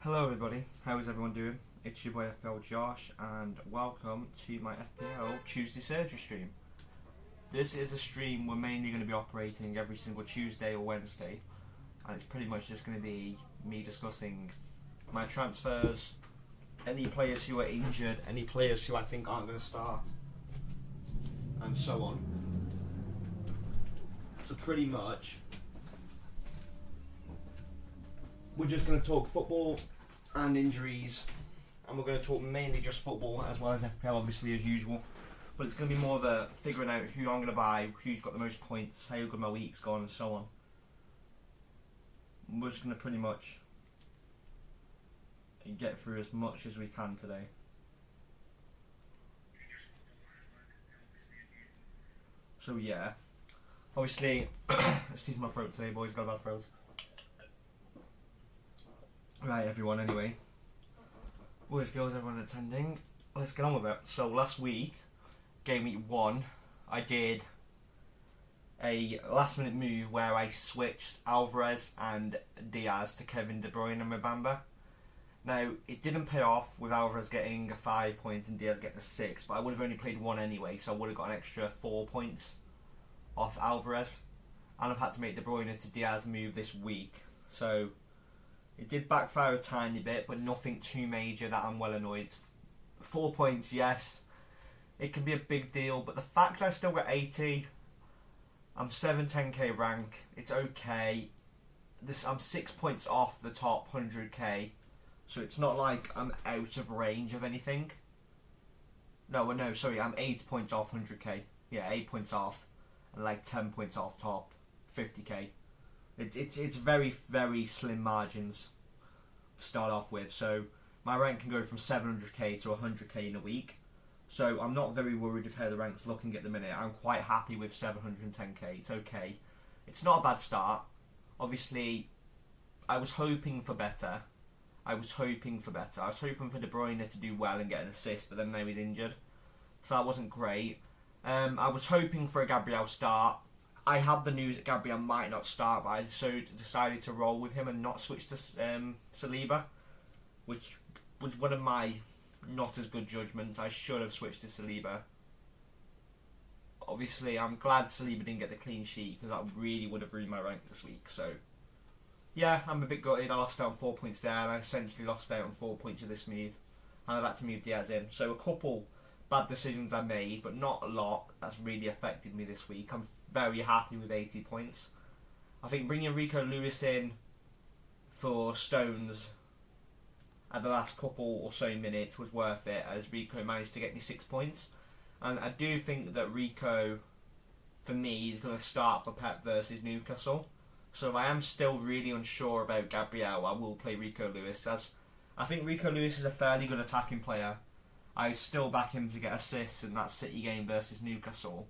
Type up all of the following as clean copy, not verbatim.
Hello everybody, how is everyone doing? It's your boy Fpl Josh and welcome to my Fpl Tuesday Surgery stream. This is a stream we're mainly going to be operating every single Tuesday or Wednesday, and it's pretty much just going to be me discussing my transfers, any players who are injured, any players who I think aren't going to start, and so on. So pretty much we're just going to talk football and injuries, and we're going to talk mainly just football as well as FPL obviously as usual, but it's going to be more of a figuring out who I'm going to buy, who's got the most points, how good my week's gone and so on. We're just going to pretty much get through as much as we can today. So yeah, obviously, excuse my throat today boys, got a bad throat. Right everyone, anyway, boys, girls, everyone attending, let's get on with it. So last week, game week 1, I did a last minute move where I switched Alvarez and Diaz to Kevin De Bruyne and Mbamba. Now, it didn't pay off with Alvarez getting a 5 points and Diaz getting a 6, but I would have only played 1 anyway, so I would have got an extra 4 points off Alvarez, and I've had to make De Bruyne to Diaz move this week, so it did backfire a tiny bit, but nothing too major that I'm well annoyed. 4 points, yes, it can be a big deal, but the fact I still got 80, I'm 710k rank, it's okay. I'm 6 points off the top 100k, so it's not like I'm out of range of anything. No, sorry, I'm 8 points off 100k. Yeah, 8 points off, and like 10 points off top 50k. It's very, very slim margins to start off with, so my rank can go from 700k to 100k in a week, so I'm not very worried of how the rank's looking at the minute. I'm quite happy with 710k, it's okay. It's not a bad start. Obviously, I was hoping for better. I was hoping for De Bruyne to do well and get an assist, but then now he's injured, so that wasn't great. I was hoping for a Gabriel start. I had the news that Gabriel might not start, but I decided to roll with him and not switch to Saliba, which was one of my not as good judgments. I should have switched to Saliba. Obviously, I'm glad Saliba didn't get the clean sheet, because that really would have ruined my rank this week. So, yeah, I'm a bit gutted. I lost out on 4 points there, and I essentially lost out on 4 points of this move, and I've had to move Diaz in. So a couple bad decisions I made, but not a lot that's really affected me this week. I'm very happy with 80 points. I think bringing Rico Lewis in for Stones at the last couple or so minutes was worth it, as Rico managed to get me 6 points. And I do think that Rico, for me, is going to start for Pep versus Newcastle. So if I am still really unsure about Gabriel, I will play Rico Lewis, as I think Rico Lewis is a fairly good attacking player. I still back him to get assists in that City game versus Newcastle.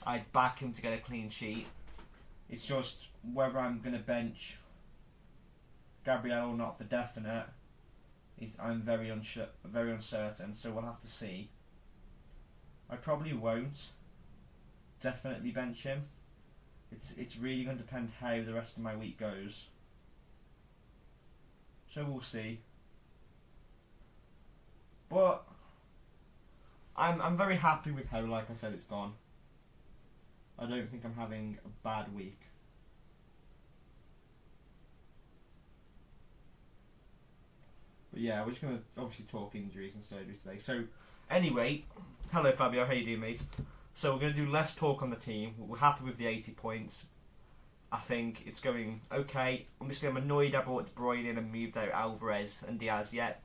I'd back him to get a clean sheet. It's just whether I'm going to bench Gabriel or not for definite. I'm very uncertain, so we'll have to see. I probably won't definitely bench him. It's really going to depend how the rest of my week goes. So we'll see. But I'm very happy with how, like I said, it's gone. I don't think I'm having a bad week. But yeah, we're just going to obviously talk injuries and surgery today. So anyway, hello Fabio, how you doing, mate? So we're going to do less talk on the team. We're happy with the 80 points. I think it's going okay. Obviously I'm annoyed I brought De Bruyne in and moved out Alvarez and Diaz yet.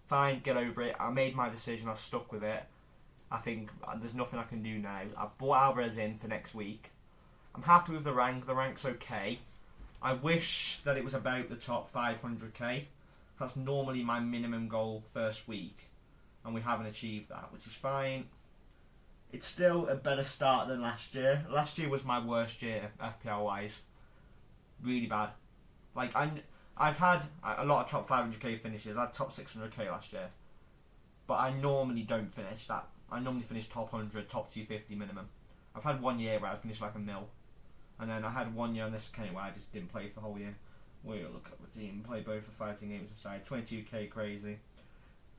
Fine, get over it. I made my decision, I stuck with it. I think there's nothing I can do now. I've brought Alvarez in for next week. I'm happy with the rank. The rank's okay. I wish that it was about the top 500k. That's normally my minimum goal first week, and we haven't achieved that, which is fine. It's still a better start than last year. Last year was my worst year, FPL wise. Really bad. Like, I've had a lot of top 500k finishes. I had top 600k last year, but I normally don't finish that. I normally finish top 100, top 250 minimum. I've had 1 year where I finished like a mil, and then I had 1 year on this account where I just didn't play for the whole year. We'll look at the team. Play both for fighting games aside. 22k crazy.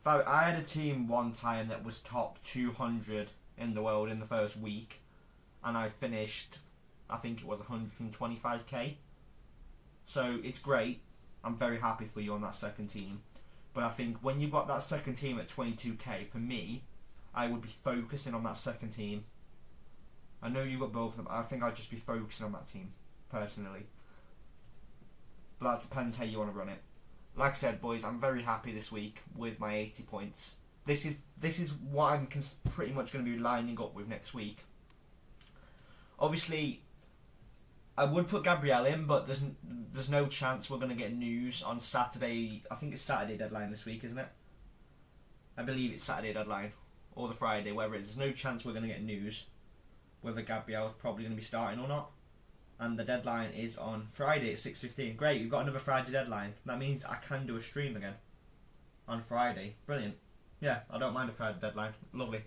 I had a team one time that was top 200 in the world in the first week, and I finished, I think it was 125k. So it's great. I'm very happy for you on that second team. But I think when you've got that second team at 22k, for me, I would be focusing on that second team. I know you've got both of them. I think I'd just be focusing on that team, personally. But that depends how you want to run it. Like I said, boys, I'm very happy this week with my 80 points. This is what I'm pretty much going to be lining up with next week. Obviously, I would put Gabriel in, but there's no chance we're going to get news on Saturday. I think it's Saturday deadline this week, isn't it? I believe it's Saturday deadline, or the Friday, whatever it is. There's no chance we're going to get news whether Gabriel's probably going to be starting or not. And the deadline is on Friday at 6:15. Great, we've got another Friday deadline. That means I can do a stream again on Friday. Brilliant. Yeah, I don't mind a Friday deadline. Lovely.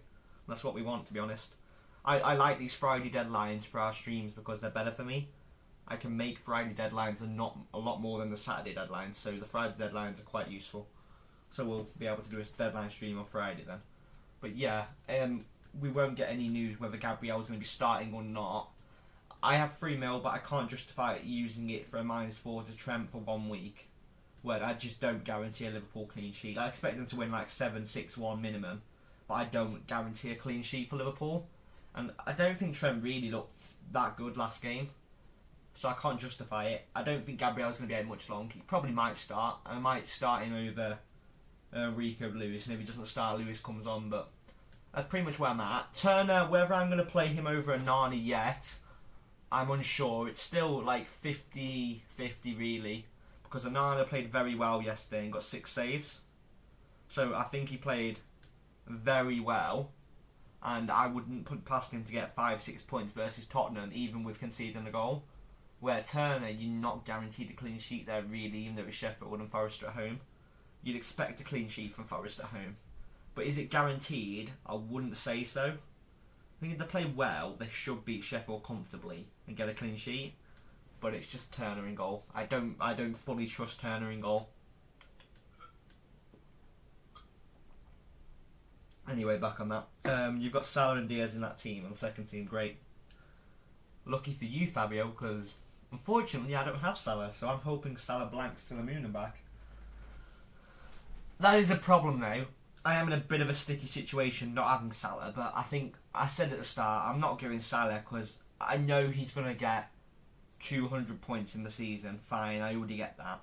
That's what we want, to be honest. I like these Friday deadlines for our streams because they're better for me. I can make Friday deadlines and not a lot more than the Saturday deadlines, so the Friday deadlines are quite useful. So we'll be able to do a deadline stream on Friday then. But yeah, we won't get any news whether Gabriel's going to be starting or not. I have 3 mil, but I can't justify using it for a -4 to Trent for 1 week. Well, I just don't guarantee a Liverpool clean sheet. I expect them to win like 7-6-1 minimum, but I don't guarantee a clean sheet for Liverpool. And I don't think Trent really looked that good last game, so I can't justify it. I don't think Gabriel's going to be out much long. He probably might start. I might start him over Rico Lewis, and if he doesn't start, Lewis comes on, but that's pretty much where I'm at. Turner, whether I'm going to play him over Nani yet, I'm unsure. It's still like 50-50 really, because Onana played very well yesterday and got 6 saves. So I think he played very well, and I wouldn't put past him to get 5-6 points versus Tottenham, even with conceding a goal. Where Turner, you're not guaranteed a clean sheet there really, even though it's Sheffield and Forest at home. You'd expect a clean sheet from Forest at home. But is it guaranteed? I wouldn't say so. I think if they play well, they should beat Sheffield comfortably and get a clean sheet. But it's just Turner in goal. I don't fully trust Turner in goal. Anyway, back on that. You've got Salah and Diaz in that team, on the second team, great. Lucky for you, Fabio, because unfortunately I don't have Salah, so I'm hoping Salah blanks to the moon and back. That is a problem now. I am in a bit of a sticky situation not having Salah, but I think I said at the start, I'm not giving Salah because I know he's going to get 200 points in the season. Fine, I already get that.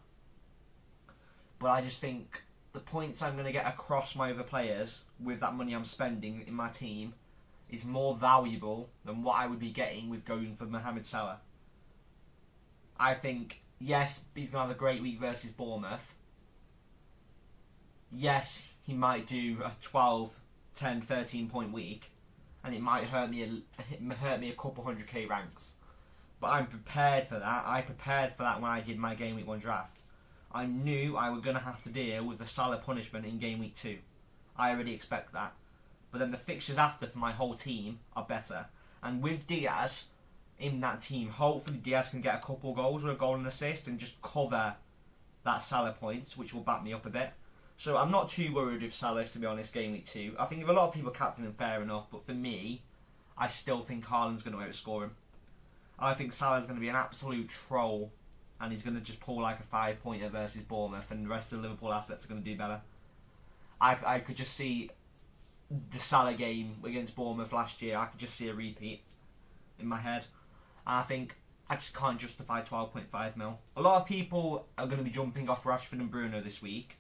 But I just think the points I'm going to get across my other players with that money I'm spending in my team is more valuable than what I would be getting with going for Mohamed Salah. I think, yes, he's going to have a great week versus Bournemouth. Yes, he might do a 12, 10, 13 point week, and it might hurt me a couple 100k ranks. But I'm prepared for that. I prepared for that when I did my Game Week 1 draft. I knew I was going to have to deal with the Salah punishment in Game Week 2. I already expect that. But then the fixtures after for my whole team are better. And with Diaz in that team, hopefully Diaz can get a couple goals or a goal and assist and just cover that Salah points, which will back me up a bit. So I'm not too worried with Salah, to be honest, Game Week 2. I think if a lot of people captain him, fair enough. But for me, I still think Haaland's going to outscore him. I think Salah's going to be an absolute troll. And he's going to just pull like a 5-pointer versus Bournemouth. And the rest of the Liverpool assets are going to do better. I could just see the Salah game against Bournemouth last year. I could just see a repeat in my head. And I think I just can't justify 12.5 mil. A lot of people are going to be jumping off Rashford and Bruno this week.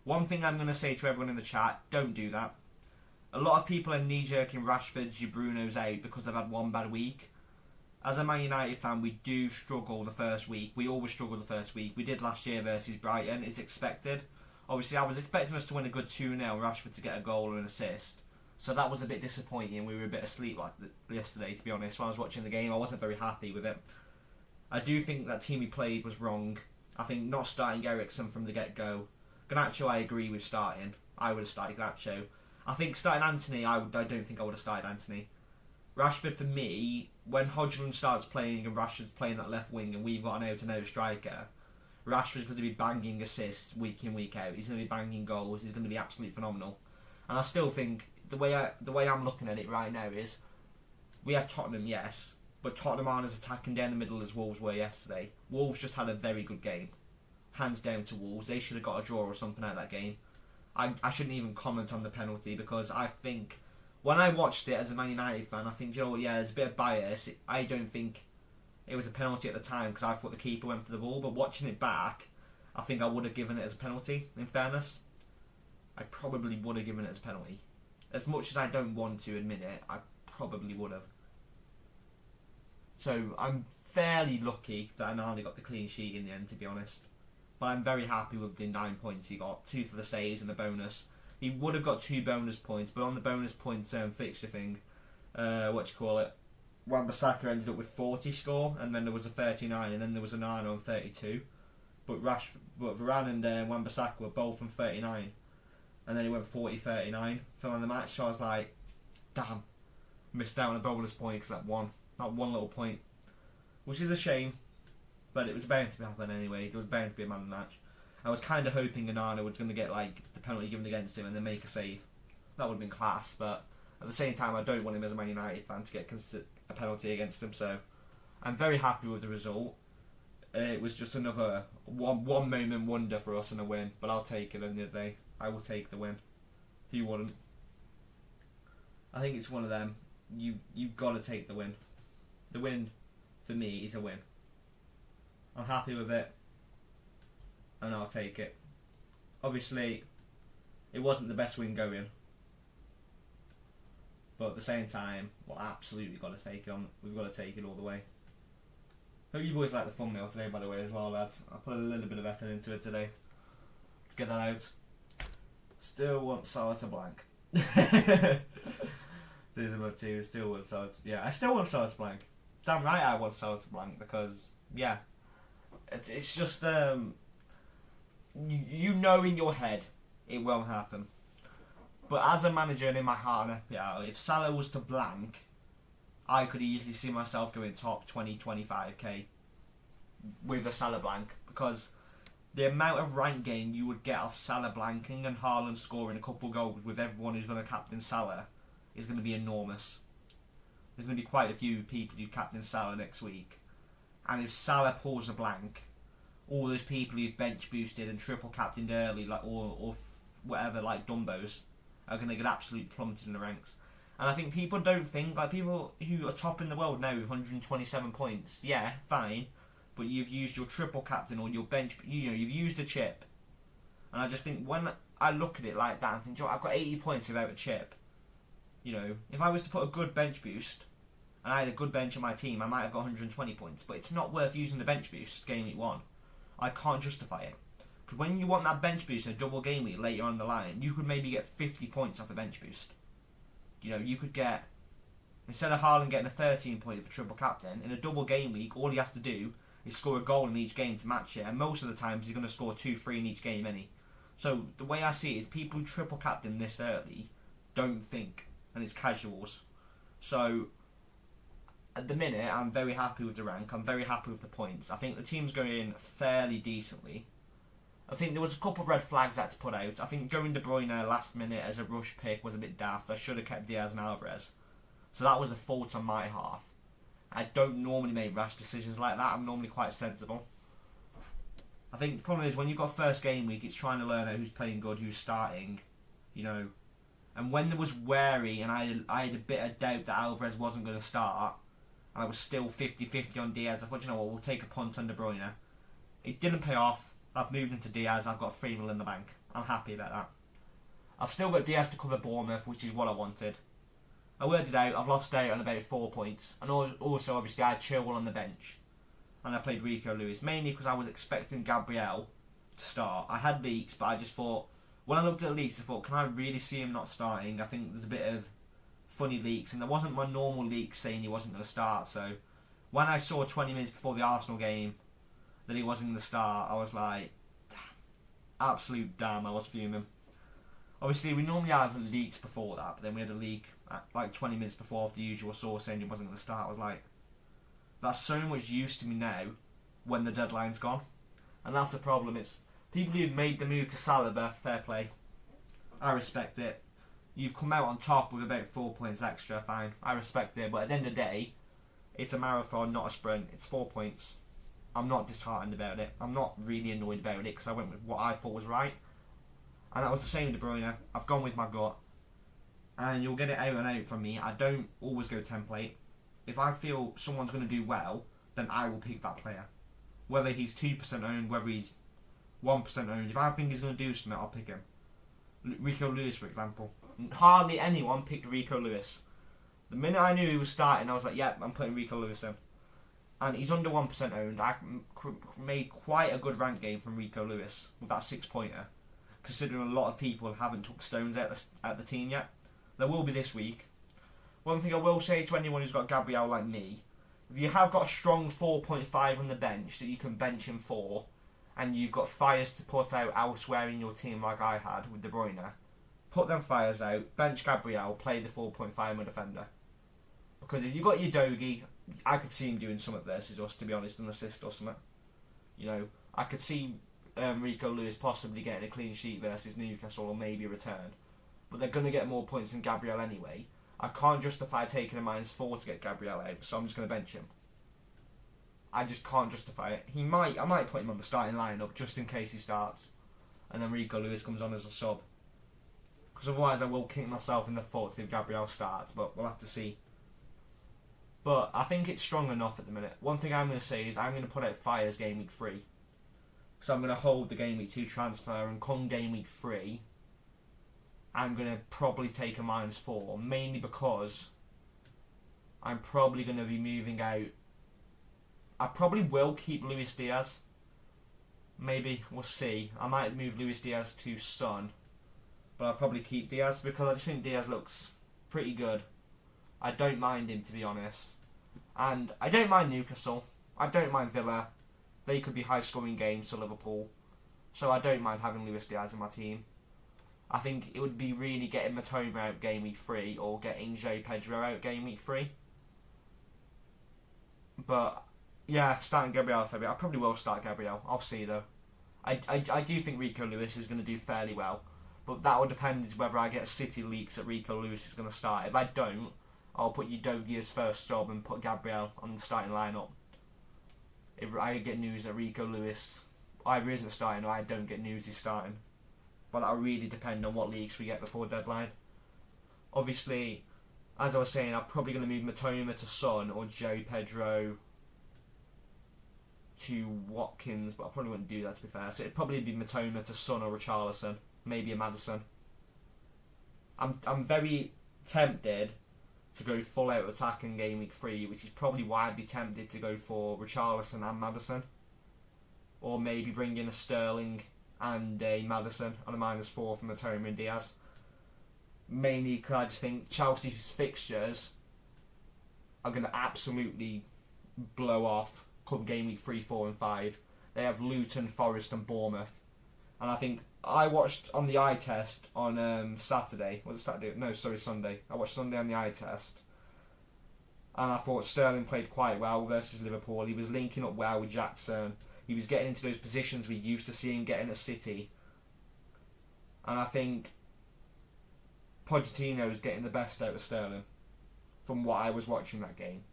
One thing I'm going to say to everyone in the chat, don't do that. A lot of people are knee-jerking Rashford's, your Bruno's out because they've had one bad week. As a Man United fan, we do struggle the first week. We always struggle the first week. We did last year versus Brighton. It's expected. Obviously, I was expecting us to win a good 2-0, Rashford to get a goal and an assist. So that was a bit disappointing. We were a bit asleep like yesterday, to be honest. When I was watching the game, I wasn't very happy with it. I do think that team he played was wrong. I think not starting Eriksen from the get-go. Garnacho, I agree with starting. I would have started Garnacho. I think starting Anthony, I don't think I would have started Anthony. Rashford, for me, when Hodgson starts playing and Rashford's playing that left wing and we've got an out-and-out striker, Rashford's going to be banging assists week in, week out. He's going to be banging goals. He's going to be absolutely phenomenal. And I still think the way I'm looking at it right now is we have Tottenham, yes, but Tottenham aren't as attacking down the middle as Wolves were yesterday. Wolves just had a very good game. Hands down to Wolves. They should have got a draw or something out of that game. I shouldn't even comment on the penalty because I think when I watched it as a Man United fan, I think, you know, yeah, there's a bit of bias. I don't think it was a penalty at the time because I thought the keeper went for the ball, but watching it back, I think I would have given it as a penalty, in fairness. I probably would have given it as a penalty. As much as I don't want to admit it, I probably would have. So I'm fairly lucky that Anani got the clean sheet in the end, to be honest. But I'm very happy with the 9 points he got. 2 for the saves and a bonus. He would have got 2 bonus points, but on the bonus points fixture thing, Wan-Bissaka ended up with 40 score, and then there was a 39, and then there was a 9 on 32. But Varane and Wan-Bissaka were both on 39, and then he went 40-39 for the match. So I was like, damn, missed out on a bonus point because that one little point, which is a shame. But it was bound to happen anyway. There was bound to be a man of the match. I was kind of hoping Onana was going to get like the penalty given against him and then make a save. That would have been class. But at the same time, I don't want him as a Man United fan to get a penalty against him. So I'm very happy with the result. It was just another one moment wonder for us and a win. But I'll take it at the end of the day. I will take the win. Who wouldn't? I think it's one of them. You've got to take the win. The win for me is a win. I'm happy with it, and I'll take it. Obviously, it wasn't the best win going, but at the same time, we've absolutely got to take it on. We've got to take it all the way. Hope you boys like the thumbnail today, by the way, as well, lads. I put a little bit of effort into it today. Let's get that out. Still want Salah to blank. Still want Salah to, yeah, I still want Salah to blank. Damn right I want Salah to blank because, yeah. It's just, you know in your head it won't happen. But as a manager and in my heart in FPL, if Salah was to blank, I could easily see myself going top 20-25k with a Salah blank. Because the amount of rank gain you would get off Salah blanking and Haaland scoring a couple goals with everyone who's going to captain Salah is going to be enormous. There's going to be quite a few people who captain Salah next week. And if Salah pulls a blank, all those people who've bench boosted and triple captained early, like or whatever, like Dumbos, are going to get absolutely plummeted in the ranks. And I think people don't think, like people who are top in the world now with 127 points, yeah, fine, but you've used your triple captain or your bench, you've used a chip. And I just think when I look at it like that and think, I've got 80 points without a chip. If I was to put a good bench boost, and I had a good bench on my team, I might have got 120 points. But it's not worth using the bench boost game week 1. I can't justify it. Because when you want that bench boost in a double game week later on the line, you could maybe get 50 points off a bench boost. You could get, instead of Haaland getting a 13 point for triple captain, in a double game week, all he has to do is score a goal in each game to match it. And most of the times he's going to score 2-3 in each game any. So the way I see it is people who triple captain this early don't think. And it's casuals. So at the minute, I'm very happy with the rank. I'm very happy with the points. I think the team's going fairly decently. I think there was a couple of red flags I had to put out. I think going De Bruyne last minute as a rush pick was a bit daft. I should have kept Diaz and Alvarez. So that was a fault on my half. I don't normally make rash decisions like that. I'm normally quite sensible. I think the problem is when you've got first game week, it's trying to learn out who's playing good, who's starting, And when there was wary and I had a bit of doubt that Alvarez wasn't going to start, and I was still 50-50 on Diaz, I thought, we'll take a punt on De Bruyne. It didn't pay off. I've moved into Diaz. I've got 3 mil in the bank. I'm happy about that. I've still got Diaz to cover Bournemouth, which is what I wanted. I worked it out. I've lost out on about 4 points. And also, obviously, I had Chilwell on the bench. And I played Rico Lewis, mainly because I was expecting Gabriel to start. I had leaks, but I just thought, when I looked at the leaks, I thought, can I really see him not starting? I think there's a bit of funny leaks, and there wasn't my normal leaks saying he wasn't going to start. So when I saw 20 minutes before the Arsenal game that he wasn't going to start, I was like, absolute damn, I was fuming. Obviously, we normally have leaks before that, but then we had a leak at like 20 minutes before the usual source saying he wasn't going to start. I was like, that's so much use to me now when the deadline's gone. And that's the problem. It's people who've made the move to Saliba, fair play. I respect it. You've come out on top with about 4 points extra, fine. I respect it. But at the end of the day, it's a marathon, not a sprint. It's 4 points. I'm not disheartened about it. I'm not really annoyed about it because I went with what I thought was right. And that was the same with De Bruyne. I've gone with my gut. And you'll get it out and out from me. I don't always go template. If I feel someone's going to do well, then I will pick that player. Whether he's 2% owned, whether he's 1% owned. If I think he's going to do something, I'll pick him. Rico Lewis, for example. Hardly anyone picked Rico Lewis. The minute I knew he was starting, I was like, yeah, I'm putting Rico Lewis in. And he's under 1% owned. I made quite a good rank game from Rico Lewis with that 6-pointer. Considering a lot of people haven't took stones at the team yet. There will be this week. One thing I will say to anyone who's got Gabriel like me, if you have got a strong 4.5 on the bench that you can bench him for, and you've got fires to put out elsewhere in your team like I had with De Bruyne, put them fires out, bench Gabriel, play the 4.5 with defender. Because if you've got your Dogie, I could see him doing something versus us, to be honest, an assist or something. You know, I could see Rico Lewis possibly getting a clean sheet versus Newcastle or maybe a return. But they're going to get more points than Gabriel anyway. I can't justify taking a -4 to get Gabriel out, so I'm just going to bench him. I just can't justify it. I might put him on the starting lineup just in case he starts, and then Rico Lewis comes on as a sub. Because otherwise I will kick myself in the foot if Gabriel starts, but we'll have to see. But I think it's strong enough at the minute. One thing I'm going to say is I'm going to put out fires game week 3. So I'm going to hold the game week 2 transfer, and come game week 3, I'm going to probably take a -4, mainly because I'm probably going to be moving out. I probably will keep Luis Diaz. Maybe, we'll see. I might move Luis Diaz to Son, but I'll probably keep Diaz because I just think Diaz looks pretty good. I don't mind him, to be honest. And I don't mind Newcastle. I don't mind Villa. They could be high-scoring games to Liverpool. So I don't mind having Luis Diaz in my team. I think it would be really getting Matoma out game week 3 or getting João Pedro out game week 3. But, yeah, starting Gabriel February. I probably will start Gabriel. I'll see, though. I do think Rico Lewis is going to do fairly well. But that will depend whether I get City leaks that Rico Lewis is going to start. If I don't, I'll put Udogie as first sub and put Gabriel on the starting lineup. If I get news that Rico Lewis either isn't starting or I don't get news he's starting. But that'll really depend on what leaks we get before deadline. Obviously, as I was saying, I'm probably going to move Matoma to Son or João Pedro to Watkins, but I probably wouldn't do that, to be fair. So it'd probably be Matoma to Son or Richarlison, maybe a Maddison. I'm very tempted to go full out attack in game week 3, which is probably why I'd be tempted to go for Richarlison and Maddison. Or maybe bring in a Sterling and a Maddison on a -4 from Matoma and Diaz. Mainly because I just think Chelsea's fixtures are going to absolutely blow off come game week 3, 4 and 5. They have Luton, Forest and Bournemouth. And I think I watched on the eye test on Saturday. Was it Saturday? No, sorry, Sunday. I watched Sunday on the eye test. And I thought Sterling played quite well versus Liverpool. He was linking up well with Jackson. He was getting into those positions we used to see him getting at City. And I think Pochettino is getting the best out of Sterling from what I was watching that game.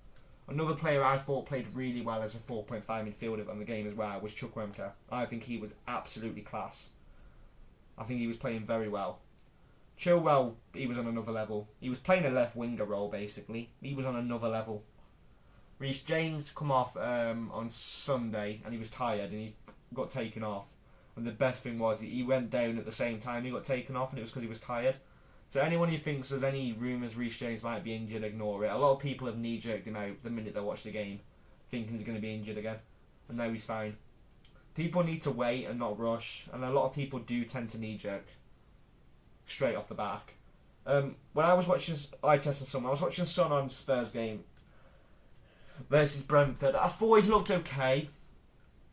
Another player I thought played really well as a 4.5 midfielder on the game as well was Chukwuemeka. I think he was absolutely class. I think he was playing very well. Chilwell, he was on another level. He was playing a left winger role basically. He was on another level. Reece James come off on Sunday and he was tired and he got taken off. And the best thing was he went down at the same time he got taken off, and it was because he was tired. So anyone who thinks there's any rumours Reece James might be injured, ignore it. A lot of people have knee-jerked him out the minute they watch the game, thinking he's going to be injured again. And now he's fine. People need to wait and not rush, and a lot of people do tend to knee-jerk straight off the back. When I was watching eye testing Son, I was watching Son on Spurs game versus Brentford. I thought he looked okay.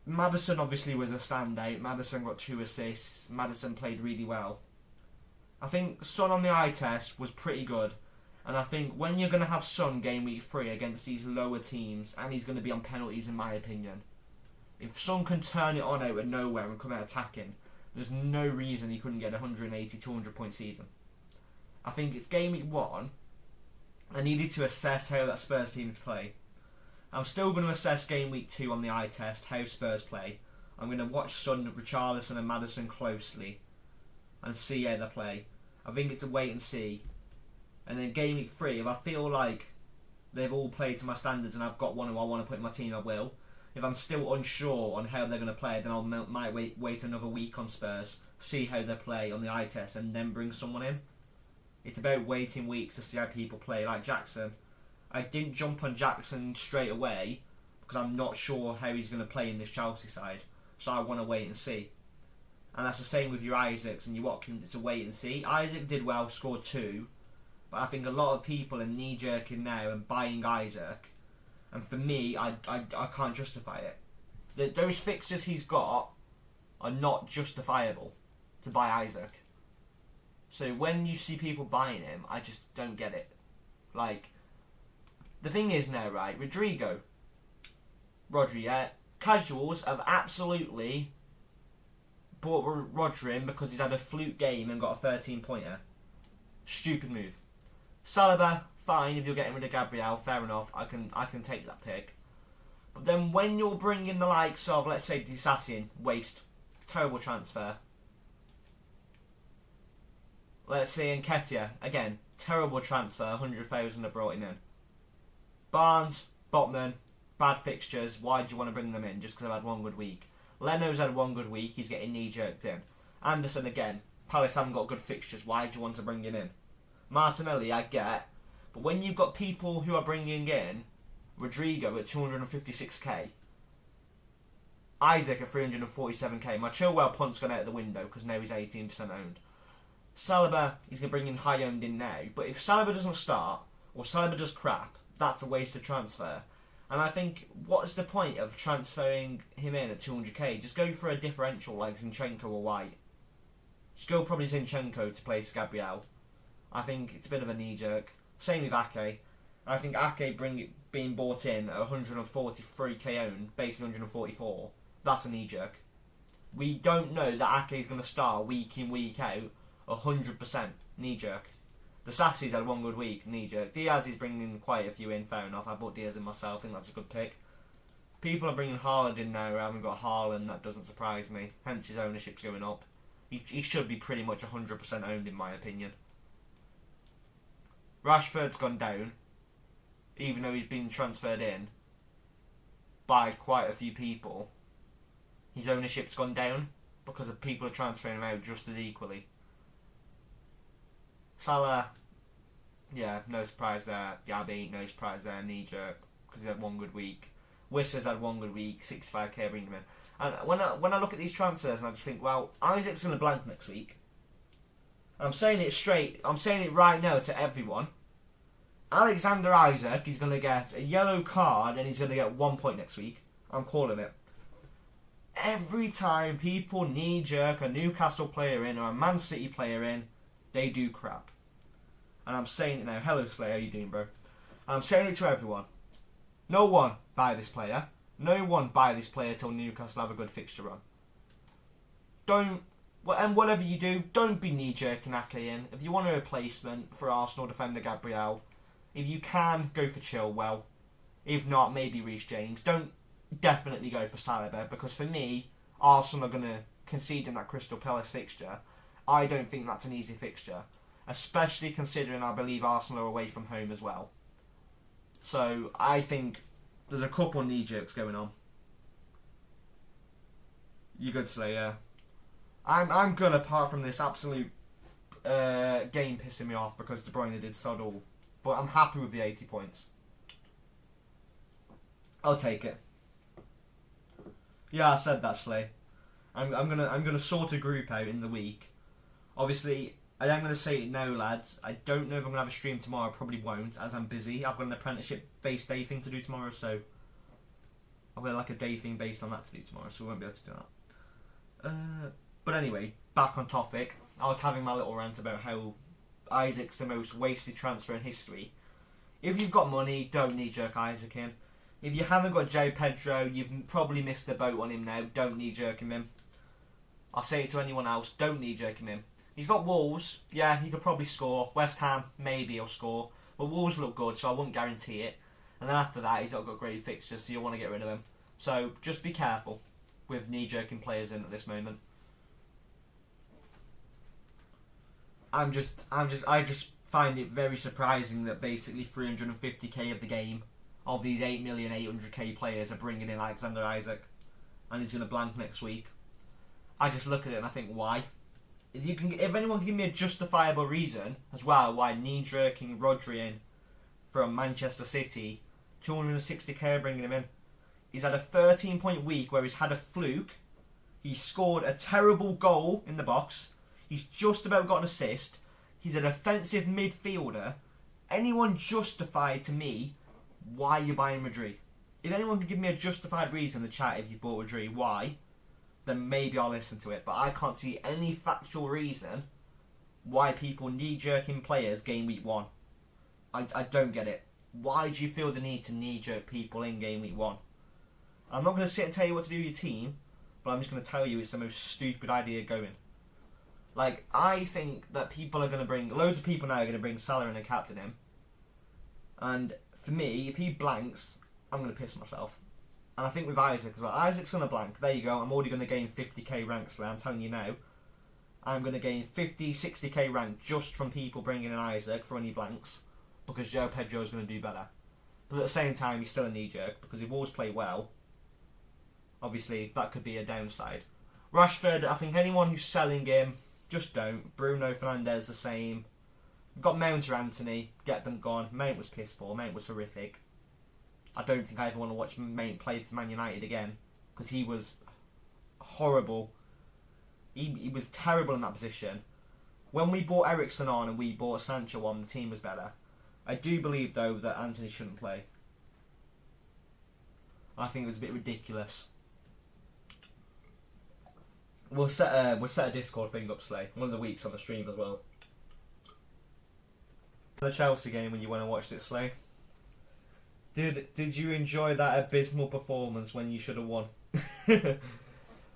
Maddison obviously was a standout. Maddison got 2 assists. Maddison played really well. I think Son on the eye test was pretty good. And I think when you're going to have Son game week 3 against these lower teams, and he's going to be on penalties in my opinion, If Son can turn it on out of nowhere and come out attacking, there's no reason he couldn't get a 180, 200 point season. I think it's game week 1. I needed to assess how that Spurs team play. I'm still going to assess game week 2 on the eye test, how Spurs play. I'm going to watch Son, Richarlison and Maddison closely and see how they play. I think it's a wait and see. And then game week 3, if I feel like they've all played to my standards and I've got one who I want to put in my team, I will. If I'm still unsure on how they're going to play, then I might wait another week on Spurs, see how they play on the eye test, and then bring someone in. It's about waiting weeks to see how people play. Like Jackson, I didn't jump on Jackson straight away because I'm not sure how he's going to play in this Chelsea side. So I want to wait and see. And that's the same with your Isaacs and your Watkins. It's a wait and see. Isaac did well, scored 2. But I think a lot of people are knee-jerking now and buying Isaac. And for me, I can't justify it. Those fixtures he's got are not justifiable to buy Isaac. So when you see people buying him, I just don't get it. Like, the thing is now, right, Rodri, yeah, casuals have absolutely bought Rodri in because he's had a fluke game and got a 13-pointer. Stupid move. Saliba, fine, if you're getting rid of Gabriel, fair enough, I can take that pick. But then when you're bringing the likes of, let's say, Disasi in, waste, terrible transfer. Let's say Nketiah, again, terrible transfer, 100,000 have brought him in. Barnes, Botman, bad fixtures, why do you want to bring them in? Just because I've had one good week. Leno's had one good week, he's getting knee-jerked in. Anderson again, Palace haven't got good fixtures, why do you want to bring him in? Martinelli, I get, but when you've got people who are bringing in Rodrigo at 256k, Isaac at 347k, my Chilwell punt's gone out the window because now he's 18% owned. Saliba, he's going to bring in high owned in now, but if Saliba doesn't start, or Saliba does crap, that's a waste of transfer. And I think, what's the point of transferring him in at 200k? Just go for a differential like Zinchenko or White. Just go probably Zinchenko to place Gabriel. I think it's a bit of a knee-jerk. Same with Ake. I think Ake being bought in at 143k owned, based on 144, that's a knee-jerk. We don't know that Ake is going to start week in, week out, 100% knee-jerk. The Sassy's had one good week, knee-jerk. Diaz is bringing quite a few in, fair enough. I bought Diaz in myself, I think that's a good pick. People are bringing Haaland in now, I haven't got Haaland, that doesn't surprise me. Hence his ownership's going up. He should be pretty much 100% owned in my opinion. Rashford's gone down, even though he's been transferred in by quite a few people. His ownership's gone down because of people are transferring him out just as equally. Salah, yeah, no surprise there. Gabby, no surprise there. Knee-jerk because he had one good week. Wissa's had one good week, 65k bringing him in. And when I look at these transfers, I just think, well, Isaac's going to blank next week. I'm saying it straight. I'm saying it right now to everyone. Alexander Isaac is going to get a yellow card and he's going to get 1 point next week. I'm calling it. Every time people knee-jerk a Newcastle player in or a Man City player in, they do crap. And I'm saying it now. Hello, Slayer. How you doing, bro? And I'm saying it to everyone. No one buy this player. No one buy this player till Newcastle have a good fixture run. Don't... And whatever you do, don't be knee-jerking Ake in. If you want a replacement for Arsenal defender Gabriel, if you can, go for Chilwell. If not, maybe Reece James. Don't definitely go for Saliba, because for me, Arsenal are going to concede in that Crystal Palace fixture. I don't think that's an easy fixture, especially considering I believe Arsenal are away from home as well. So I think there's a couple of knee-jerks going on. You could say, yeah. I'm good apart from this absolute game pissing me off because De Bruyne did sod all. But I'm happy with the 80 points. I'll take it. Yeah, I said that, Slay. I'm gonna sort a group out in the week. Obviously, I am gonna say it now, lads. I don't know if I'm gonna have a stream tomorrow. I probably won't, as I'm busy. I've got an apprenticeship-based day thing to do tomorrow, so I've got like a day thing based on that to do tomorrow, so we won't be able to do that. But anyway, back on topic. I was having my little rant about how Isaac's the most wasted transfer in history. If you've got money, don't knee-jerk Isaac in. If you haven't got Joe Pedro, you've probably missed the boat on him now. Don't knee-jerk him. I'll say it to anyone else. Don't knee-jerk him. He's got Wolves. Yeah, he could probably score. West Ham, maybe he'll score. But Wolves look good, so I wouldn't guarantee it. And then after that, he's not got great fixtures, so you'll want to get rid of him. So just be careful with knee-jerking players in at this moment. I just find it very surprising that basically 350k of the game of these 8,800,000 players are bringing in Alexander Isak, and he's going to blank next week. I just look at it and I think, why? If anyone can give me a justifiable reason as well why knee-jerking Rodri in from Manchester City, 260k bringing him in. He's had a 13-point week where he's had a fluke. He scored a terrible goal in the box. He's just about got an assist. He's an offensive midfielder. Anyone justify to me why you're buying Rodri? If anyone can give me a justified reason in the chat if you bought Rodri, why, then maybe I'll listen to it. But I can't see any factual reason why people knee-jerking players game week 1. I don't get it. Why do you feel the need to knee-jerk people in game week 1? I'm not going to sit and tell you what to do with your team, but I'm just going to tell you it's the most stupid idea going. Like, I think that people are going to bring... Loads of people now are going to bring Salah in and captain him. And for me, if he blanks, I'm going to piss myself. And I think with Isaac as well. Isaac's going to blank. There you go. I'm already going to gain 50k ranks there. I'm telling you now. I'm going to gain 50, 60k rank just from people bringing in Isaac for when he blanks. Because Joe Pedro's going to do better. But at the same time, he's still a knee-jerk. Because if Wolves play well, obviously that could be a downside. Rashford, I think anyone who's selling him, just don't. Bruno Fernandes the same. We've got Mount or Anthony. Get them gone. Mount was piss poor. Mount was horrific. I don't think I ever want to watch Mount play for Man United again. Because he was horrible. He was terrible in that position. When we bought Eriksen on and we bought Sancho on, the team was better. I do believe, though, that Anthony shouldn't play. I think it was a bit ridiculous. We'll set a Discord thing up, Slay. One of the weeks on the stream as well. The Chelsea game when you went and watched it, Slay. Did you enjoy that abysmal performance when you should have won?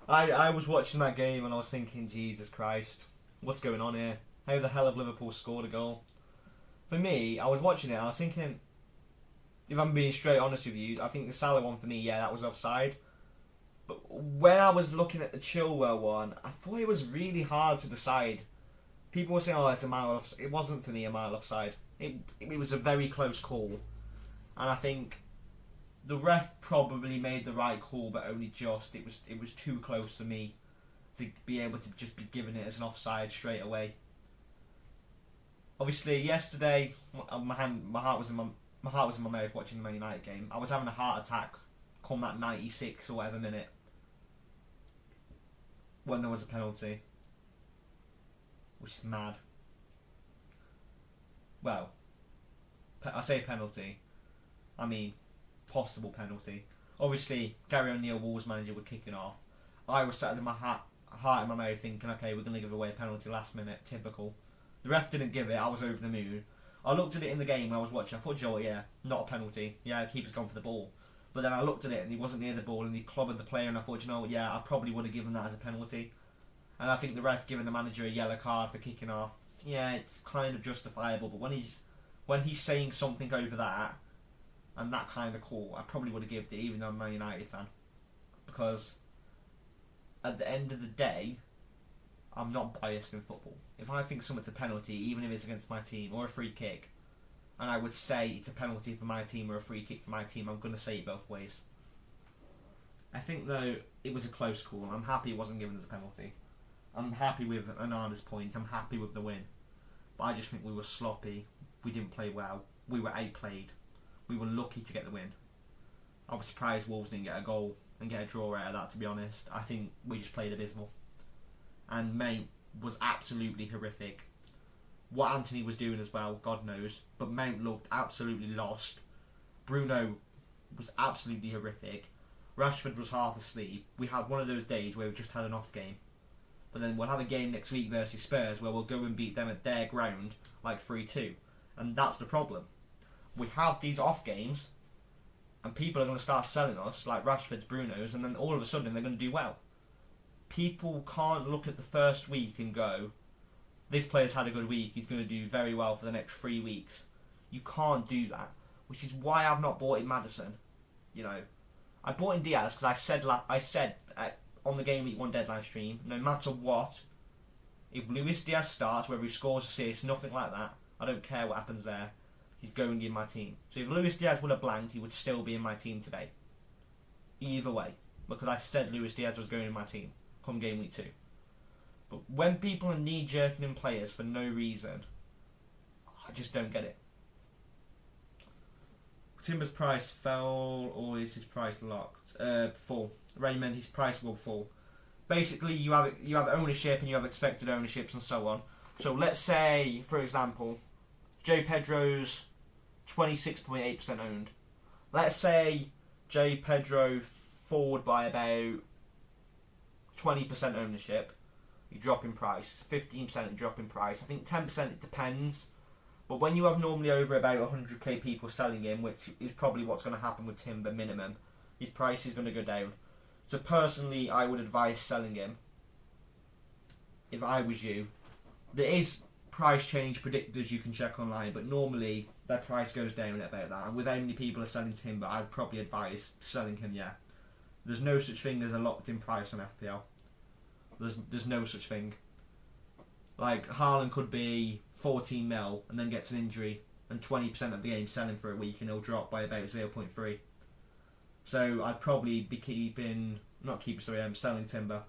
I was watching that game and I was thinking, Jesus Christ, what's going on here? How the hell have Liverpool scored a goal? For me, I was watching it and I was thinking, if I'm being straight honest with you, I think the Salah one for me, yeah, that was offside. But when I was looking at the Chilwell one, I thought it was really hard to decide. People were saying, oh, it's a mile offside. It wasn't for me a mile offside. It was a very close call. And I think the ref probably made the right call, but only just. It was too close for me to be able to just be given it as an offside straight away. Obviously, yesterday, my heart was in my mouth watching the Man United game. I was having a heart attack come that 96 or whatever minute when there was a penalty, which is mad. Well, I say penalty, I mean possible penalty. Obviously, Gary O'Neill, Wolves manager, were kicking off. I was sat with my heart in my mouth thinking, okay, we're going to give away a penalty last minute, typical. The ref didn't give it, I was over the moon. I looked at it in the game when I was watching, I thought, Joe, yeah, not a penalty. Yeah, the keeper's gone for the ball. But then I looked at it and he wasn't near the ball and he clobbered the player and I thought, you know, yeah, I probably would have given that as a penalty. And I think the ref giving the manager a yellow card for kicking off, yeah, it's kind of justifiable. But when he's saying something over that and that kind of call, I probably would have given it, even though I'm a Man United fan. Because at the end of the day, I'm not biased in football. If I think something's a penalty, even if it's against my team, or a free kick, and I would say it's a penalty for my team or a free kick for my team, I'm going to say it both ways. I think, though, it was a close call. I'm happy it wasn't given as a penalty. I'm happy with Onana's points. I'm happy with the win. But I just think we were sloppy. We didn't play well. We were outplayed. We were lucky to get the win. I was surprised Wolves didn't get a goal and get a draw out of that, to be honest. I think we just played abysmal. And Mount was absolutely horrific. What Anthony was doing as well, God knows. But Mount looked absolutely lost. Bruno was absolutely horrific. Rashford was half asleep. We had one of those days where we just had an off game. But then we'll have a game next week versus Spurs where we'll go and beat them at their ground like 3-2. And that's the problem. We have these off games and people are going to start selling us like Rashford's, Bruno's, and then all of a sudden they're going to do well. People can't look at the first week and go, this player's had a good week, he's going to do very well for the next 3 weeks. You can't do that, which is why I've not bought in Maddison. You know, I bought in Diaz because I said on the Game Week 1 deadline stream, no matter what, if Luis Diaz starts, whether he scores, assists, nothing like that, I don't care what happens there, he's going in my team. So if Luis Diaz would have blanked, he would still be in my team today. Either way, because I said Luis Diaz was going in my team come Game Week 2. But when people are knee-jerking in players for no reason, I just don't get it. Timber's price fell, or is his price locked? Full. Raymond, his price will fall. Basically, you have ownership and you have expected ownerships and so on. So let's say, for example, Joe Pedro's 26.8% owned. Let's say Joe Pedro forward by about 20% ownership. You drop in price. 15% you drop in price. I think 10% it depends. But when you have normally over about 100k people selling him, which is probably what's going to happen with Timber minimum, his price is going to go down. So personally, I would advise selling him if I was you. There is price change predictors you can check online, but normally their price goes down at about that. And with how many people are selling Timber, I'd probably advise selling him, yeah. There's no such thing as a locked in price on FPL. There's no such thing. Like, Haaland could be 14 mil and then gets an injury and 20% of the game selling for a week and he'll drop by about 0.3. So I'd probably be selling Timber.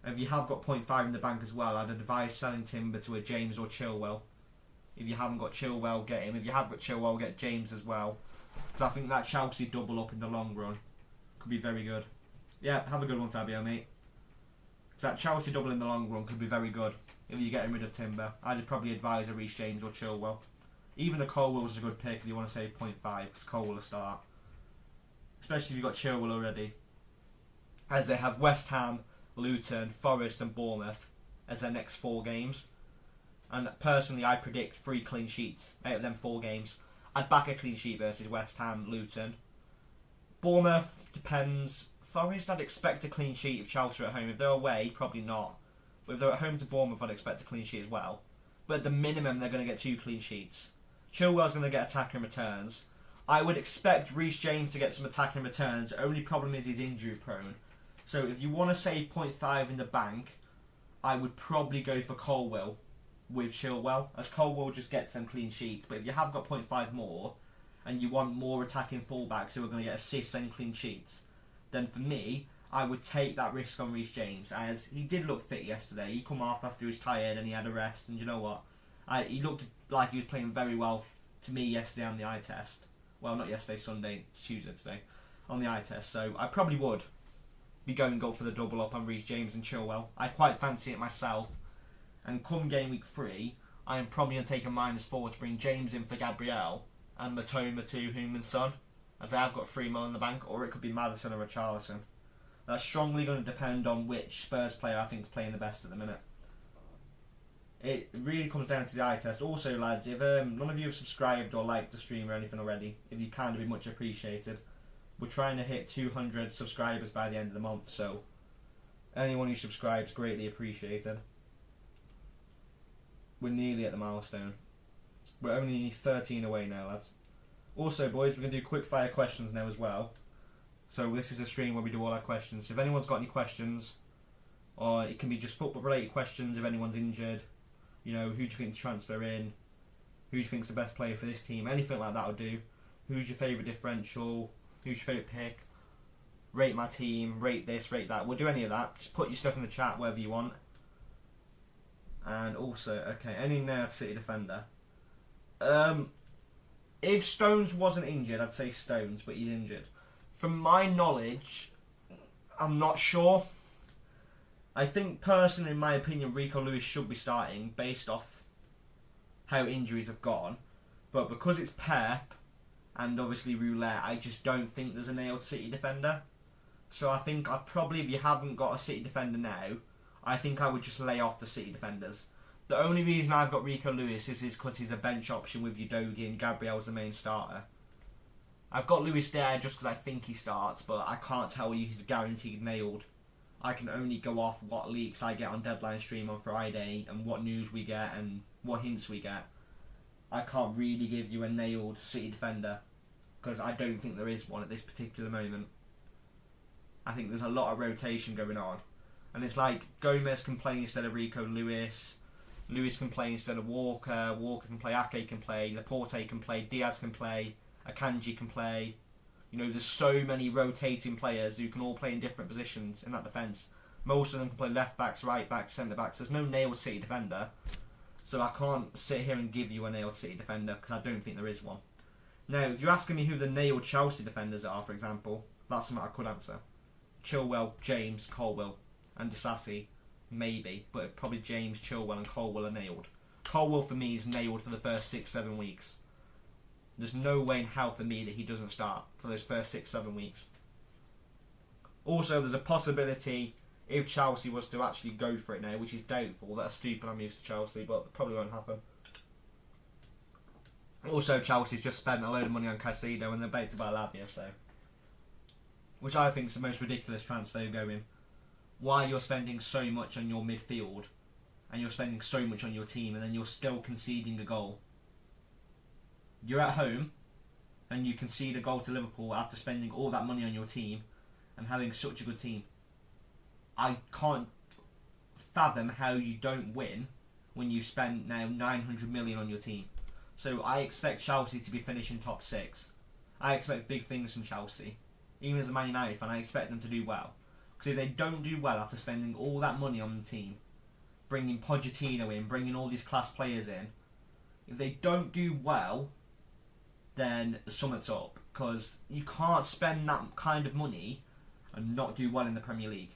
And if you have got 0.5 in the bank as well, I'd advise selling Timber to a James or Chilwell. If you haven't got Chilwell, get him. If you have got Chilwell, get James as well. Because I think that Chelsea double up in the long run could be very good. Yeah, have a good one, Fabio, mate. Because that Chelsea double in the long run could be very good if you're getting rid of Timber. I'd probably advise a Reece James or Chilwell. Even a Colwell's a good pick if you want to save 0.5, because Colwell will start. Especially if you've got Chilwell already. As they have West Ham, Luton, Forest and Bournemouth as their next 4 games. And personally, I predict 3 clean sheets out of them 4 games. I'd back a clean sheet versus West Ham, Luton. Bournemouth depends. Forest, I'd expect a clean sheet if Chelsea are at home. If they're away, probably not. But if they're at home to Bournemouth, I'd expect a clean sheet as well. But at the minimum, they're going to get 2 clean sheets. Chilwell's going to get attacking returns. I would expect Reece James to get some attacking returns. The only problem is he's injury prone. So if you want to save 0.5 in the bank, I would probably go for Colwell with Chilwell, as Colwell just gets them clean sheets. But if you have got 0.5 more, and you want more attacking fullbacks who are going to get assists and clean sheets, then for me, I would take that risk on Reece James, as he did look fit yesterday. He come off after he was tired and he had a rest, and you know what? He looked like he was playing very well to me yesterday on the eye test. Well, not yesterday, Sunday, it's Tuesday today, on the eye test. So I probably would be going go for the double up on Reece James and Chilwell. I quite fancy it myself. And come game week 3, I am probably going to take a -4 to bring James in for Gabriel and Matoma to Heung-min Son, as I have got 3 mil in the bank, or it could be Maddison or Richarlison. That's strongly going to depend on which Spurs player I think is playing the best at the minute. It really comes down to the eye test. Also, lads, if none of you have subscribed or liked the stream or anything already, if you can, it'd be much appreciated. We're trying to hit 200 subscribers by the end of the month, so anyone who subscribes, greatly appreciated. We're nearly at the milestone. We're only 13 away now, lads. Also, boys, we're going to do quick fire questions now as well. So this is a stream where we do all our questions. So if anyone's got any questions, or it can be just football related questions if anyone's injured, you know, who do you think to transfer in, who do you think's the best player for this team, anything like that will do. Who's your favourite differential, who's your favourite pick, rate my team, rate this, rate that. We'll do any of that. Just put your stuff in the chat, wherever you want. And also, okay, any City defender. If Stones wasn't injured, I'd say Stones, but he's injured. From my knowledge, I'm not sure. I think, personally, in my opinion, Rico Lewis should be starting based off how injuries have gone. But because it's Pep and obviously Roulette, I just don't think there's a nailed City defender. So I think I'd probably, if you haven't got a City defender now, I think I would just lay off the City defenders. The only reason I've got Rico Lewis is because he's a bench option with Udogie and Gabriel's the main starter. I've got Lewis there just because I think he starts, but I can't tell you he's guaranteed nailed. I can only go off what leaks I get on Deadline Stream on Friday and what news we get and what hints we get. I can't really give you a nailed City defender because I don't think there is one at this particular moment. I think there's a lot of rotation going on. And it's like Gomez can play instead of Rico Lewis. Lewis can play instead of Walker. Walker can play. Ake can play. Laporte can play. Diaz can play. Akanji can play. You know, there's so many rotating players who can all play in different positions in that defence. Most of them can play left backs, right backs, centre backs. There's no nailed City defender. So I can't sit here and give you a nailed City defender because I don't think there is one. Now, if you're asking me who the nailed Chelsea defenders are, for example, that's something I could answer. Chilwell, James, Colwill, and Disasi, maybe, but probably James, Chilwell, and Colwill are nailed. Colwill for me is nailed for the first 6-7 weeks. There's no way in hell for me that he doesn't start for those first 6-7 weeks. Also, there's a possibility if Chelsea was to actually go for it now, which is doubtful, that a stupid I'm used to Chelsea, but it probably won't happen. Also, Chelsea's just spent a load of money on Caicedo and they're about to buy Lavia, so, which I think is the most ridiculous transfer going. Why you're spending so much on your midfield and you're spending so much on your team and then you're still conceding a goal. You're at home and you concede a goal to Liverpool after spending all that money on your team and having such a good team. I can't fathom how you don't win when you spend now 900 million on your team. So I expect Chelsea to be finishing top 6. I expect big things from Chelsea. Even as a Man United fan, I expect them to do well. Because if they don't do well after spending all that money on the team, bringing Pochettino in, bringing all these class players in, if they don't do well, then something's up. Because you can't spend that kind of money and not do well in the Premier League.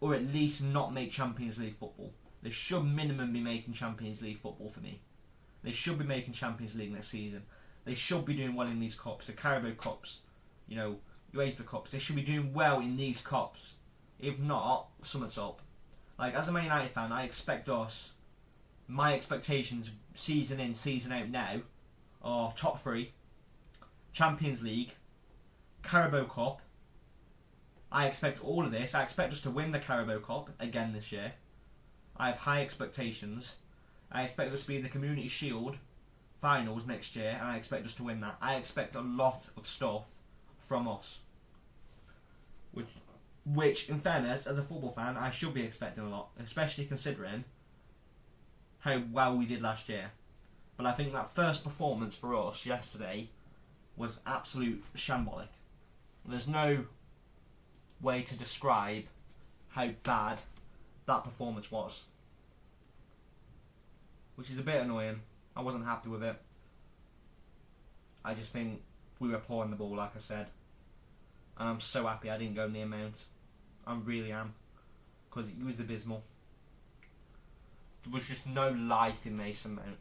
Or at least not make Champions League football. They should minimum be making Champions League football for me. They should be making Champions League next season. They should be doing well in these cups, the Carabao Cups, you know, UEFA Cups. They should be doing well in these cups. If not, something's up. Like, as a Man United fan, I expect us, my expectations season in, season out now, are top 3, Champions League, Carabao Cup. I expect all of this. I expect us to win the Carabao Cup again this year. I have high expectations. I expect us to be in the Community Shield finals next year, and I expect us to win that. I expect a lot of stuff from us. Which, in fairness, as a football fan, I should be expecting a lot, especially considering how well we did last year. But I think that first performance for us yesterday was absolute shambolic. There's no way to describe how bad that performance was. Which is a bit annoying. I wasn't happy with it. I just think we were poor on the ball, like I said. And I'm so happy I didn't go near Mount. I really am. Because he was abysmal. There was just no life in Mason Mount.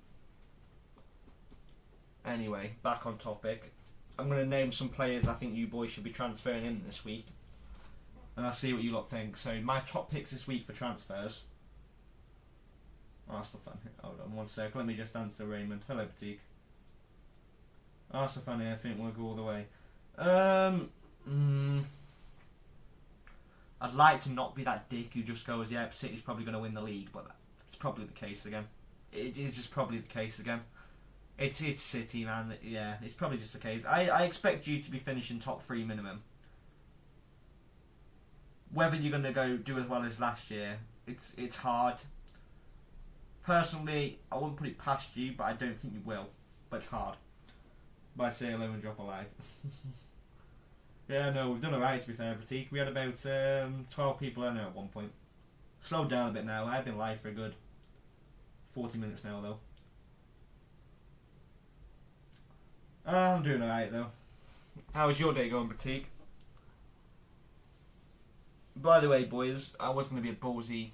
Anyway, back on topic. I'm going to name some players I think you boys should be transferring in this week. And I'll see what you lot think. So, my top picks this week for transfers. Arsenal fan. Hold on one sec. Let me just answer Raymond. Hello, Patique. Arsenal fan here. I think we'll go all the way. I'd like to not be that dick who just goes, yeah, City's probably going to win the league, but it's probably the case again. It is just probably the case again. It's City, man. Yeah, it's probably just the case. I expect you to be finishing top 3 minimum. Whether you're going to go do as well as last year, it's hard. Personally, I wouldn't put it past you, but I don't think you will. But it's hard. But say hello and drop a like. Yeah, no, we've done alright to be fair, Pratik. We had about 12 people in there at one point. Slowed down a bit now. I've been live for a good 40 minutes now, though. I'm doing alright, though. How was your day going, Pratik? By the way, boys, I was going to be a ballsy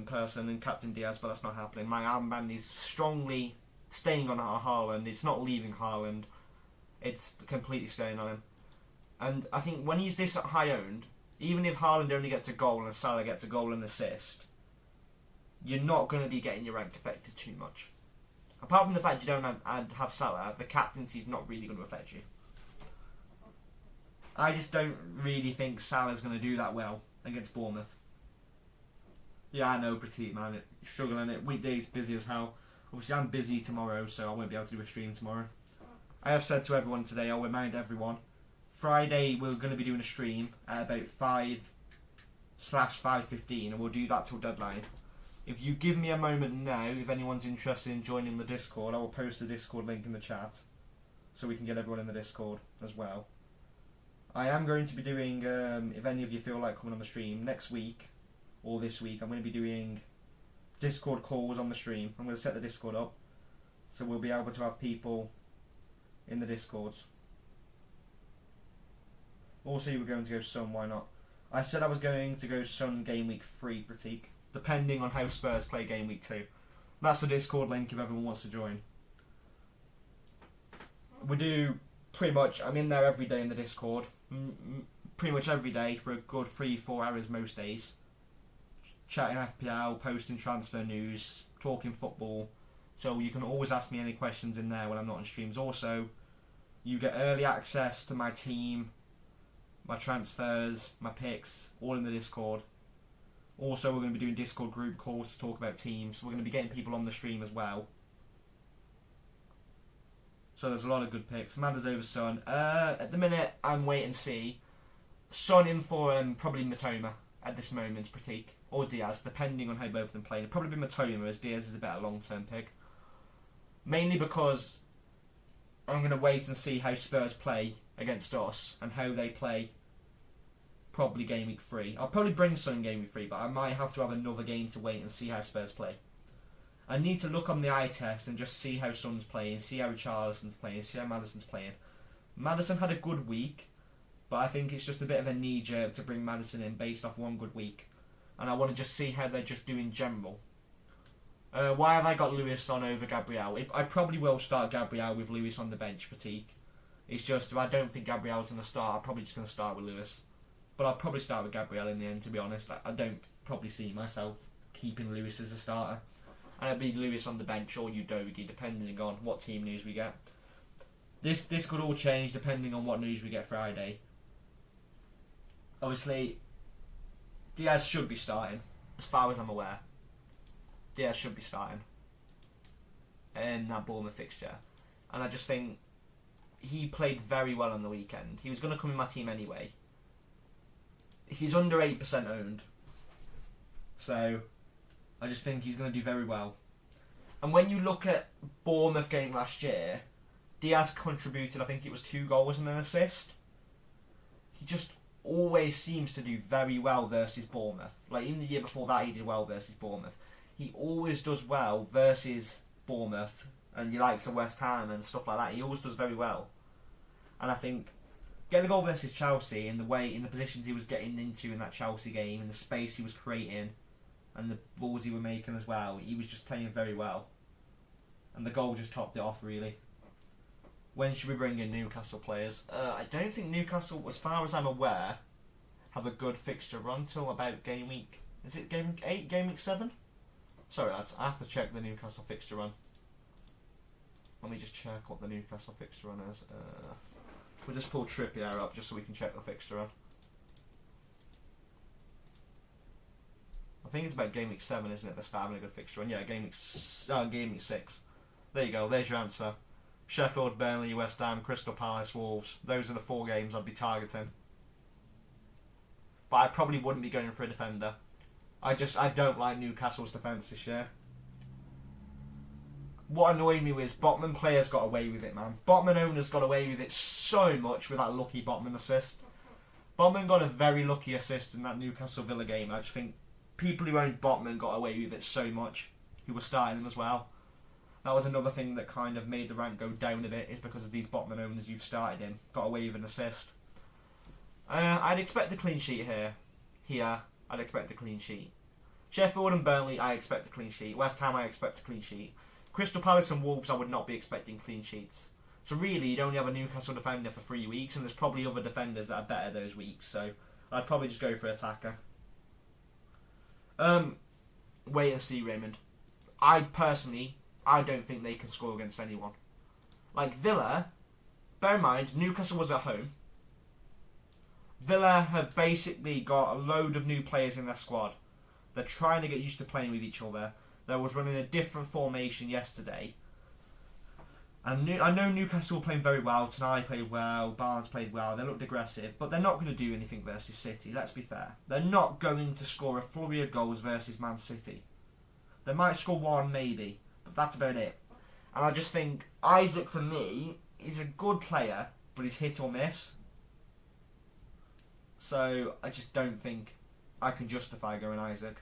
person and Captain Diaz, but that's not happening. My armband is strongly staying on Haaland. It's not leaving Haaland. It's completely staying on him. And I think when he's this high owned, even if Haaland only gets a goal and Salah gets a goal and assist, you're not going to be getting your rank affected too much. Apart from the fact you don't have Salah, the captaincy is not really going to affect you. I just don't really think Salah's going to do that well against Bournemouth. Yeah, I know, Petit, man. It's struggling. Weekdays busy as hell. Obviously, I'm busy tomorrow, so I won't be able to do a stream tomorrow. I have said to everyone today, I'll remind everyone, Friday we're going to be doing a stream at about 5/5:15, and we'll do that till deadline. If you give me a moment now, if anyone's interested in joining the Discord, I will post the Discord link in the chat, so we can get everyone in the Discord as well. I am going to be doing, if any of you feel like coming on the stream, next week, or this week, I'm going to be doing Discord calls on the stream. I'm going to set the Discord up, so we'll be able to have people in the Discords. Also, you were going to go Sun, why not? I said I was going to go Sun game week 3, Pratik, depending on how Spurs play game week 2. That's the Discord link if everyone wants to join. We do pretty much, I'm in there every day in the Discord, pretty much every day for a good 3-4 hours most days. Chatting FPL, posting transfer news, talking football. So you can always ask me any questions in there when I'm not on streams. Also, you get early access to my team, my transfers, my picks, all in the Discord. Also, we're going to be doing Discord group calls to talk about teams. We're going to be getting people on the stream as well. So there's a lot of good picks. Amanda's over Son. At the minute, I'm wait and see. Son in for probably Matoma at this moment, Pratik, or Diaz, depending on how both of them play. It'll probably be Matoma, as Diaz is a better long-term pick. Mainly because I'm going to wait and see how Spurs play against us and how they play probably game week 3. I'll probably bring Son game week 3, but I might have to have another game to wait and see how Spurs play. I need to look on the eye test and just see how Son's playing, see how Richarlison's playing, see how Maddison's playing. Maddison had a good week, but I think it's just a bit of a knee-jerk to bring Maddison in based off one good week. And I want to just see how they're just doing in general. Why have I got Lewis on over Gabriel? I probably will start Gabriel with Lewis on the bench, Pratik. It's just, if I don't think Gabriel's going to start, I'm probably just going to start with Lewis. But I'll probably start with Gabriel in the end, to be honest. I don't probably see myself keeping Lewis as a starter. And it'd be Lewis on the bench or Udogie, depending on what team news we get. This could all change depending on what news we get Friday. Obviously, Diaz should be starting, as far as I'm aware. Diaz should be starting in that Bournemouth fixture. And I just think he played very well on the weekend. He was going to come in my team anyway. He's under 8% owned. So I just think he's going to do very well. And when you look at Bournemouth game last year, Diaz contributed, I think it was 2 goals and an assist. He just always seems to do very well versus Bournemouth. Like, even the year before that, he did well versus Bournemouth. He always does well versus Bournemouth and the likes of West Ham and stuff like that. He always does very well. And I think getting a goal versus Chelsea in the positions he was getting into in that Chelsea game, and the space he was creating, and the balls he was making as well, he was just playing very well. And the goal just topped it off, really. When should we bring in Newcastle players? I don't think Newcastle, as far as I'm aware, have a good fixture run till about game week... Is it game week 8, game week 7? Sorry, lads, I have to check the Newcastle fixture run. Let me just check what the Newcastle fixture run is. We'll just pull Trippier up just so we can check the fixture run. I think it's about game week 7, isn't it? They're starting a good fixture run. Yeah, game week 6. There you go, there's your answer. Sheffield, Burnley, West Ham, Crystal Palace, Wolves. Those are the 4 games I'd be targeting. But I probably wouldn't be going for a defender. I don't like Newcastle's defence this year. What annoyed me was Botman players got away with it, man. Botman owners got away with it so much with that lucky Botman assist. Botman got a very lucky assist in that Newcastle Villa game. I just think people who owned Botman got away with it so much, who were starting him as well. That was another thing that kind of made the rank go down a bit, is because of these Botman owners you've started in. Got away with an assist. I'd expect a clean sheet here. I'd expect a clean sheet. Sheffield and Burnley, I expect a clean sheet. West Ham, I expect a clean sheet. Crystal Palace and Wolves, I would not be expecting clean sheets. So really, you'd only have a Newcastle defender for 3 weeks, and there's probably other defenders that are better those weeks. So I'd probably just go for attacker. Wait and see, Raymond. I don't think they can score against anyone. Like Villa, bear in mind, Newcastle was at home. Villa have basically got a load of new players in their squad. They're trying to get used to playing with each other. They was running a different formation yesterday. And I know Newcastle were playing very well. Tonight played well. Barnes played well. They looked aggressive. But they're not going to do anything versus City. Let's be fair. They're not going to score a flurry of goals versus Man City. They might score one, maybe. But that's about it. And I just think Isaac, for me, is a good player. But he's hit or miss. So I just don't think I can justify going Isaac.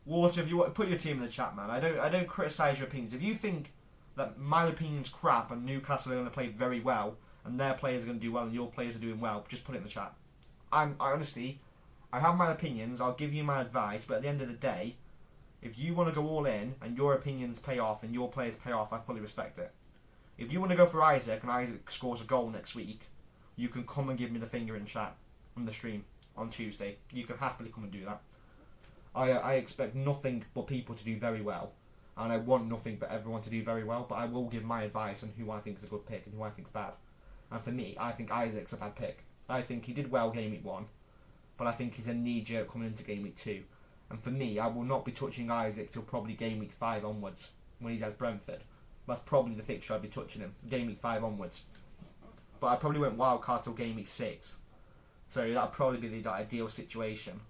Water, if you want, put your team in the chat, man. I don't criticise your opinions. If you think that my opinion's crap and Newcastle are going to play very well and their players are going to do well and your players are doing well, just put it in the chat. I honestly, I have my opinions, I'll give you my advice, but at the end of the day, if you want to go all in and your opinions pay off and your players pay off, I fully respect it. If you want to go for Isaac and Isaac scores a goal next week, you can come and give me the finger in chat on the stream on Tuesday. You can happily come and do that. I expect nothing but people to do very well. And I want nothing but everyone to do very well, but I will give my advice on who I think is a good pick and who I think is bad. And for me, I think Isaac's a bad pick. I think he did well game week 1, but I think he's a knee-jerk coming into game week 2. And for me, I will not be touching Isaac till probably game week 5 onwards, when he's at Brentford. That's probably the fixture I'd be touching him, game week 5 onwards. But I probably went wildcard till game week 6. So that'd probably be the ideal situation.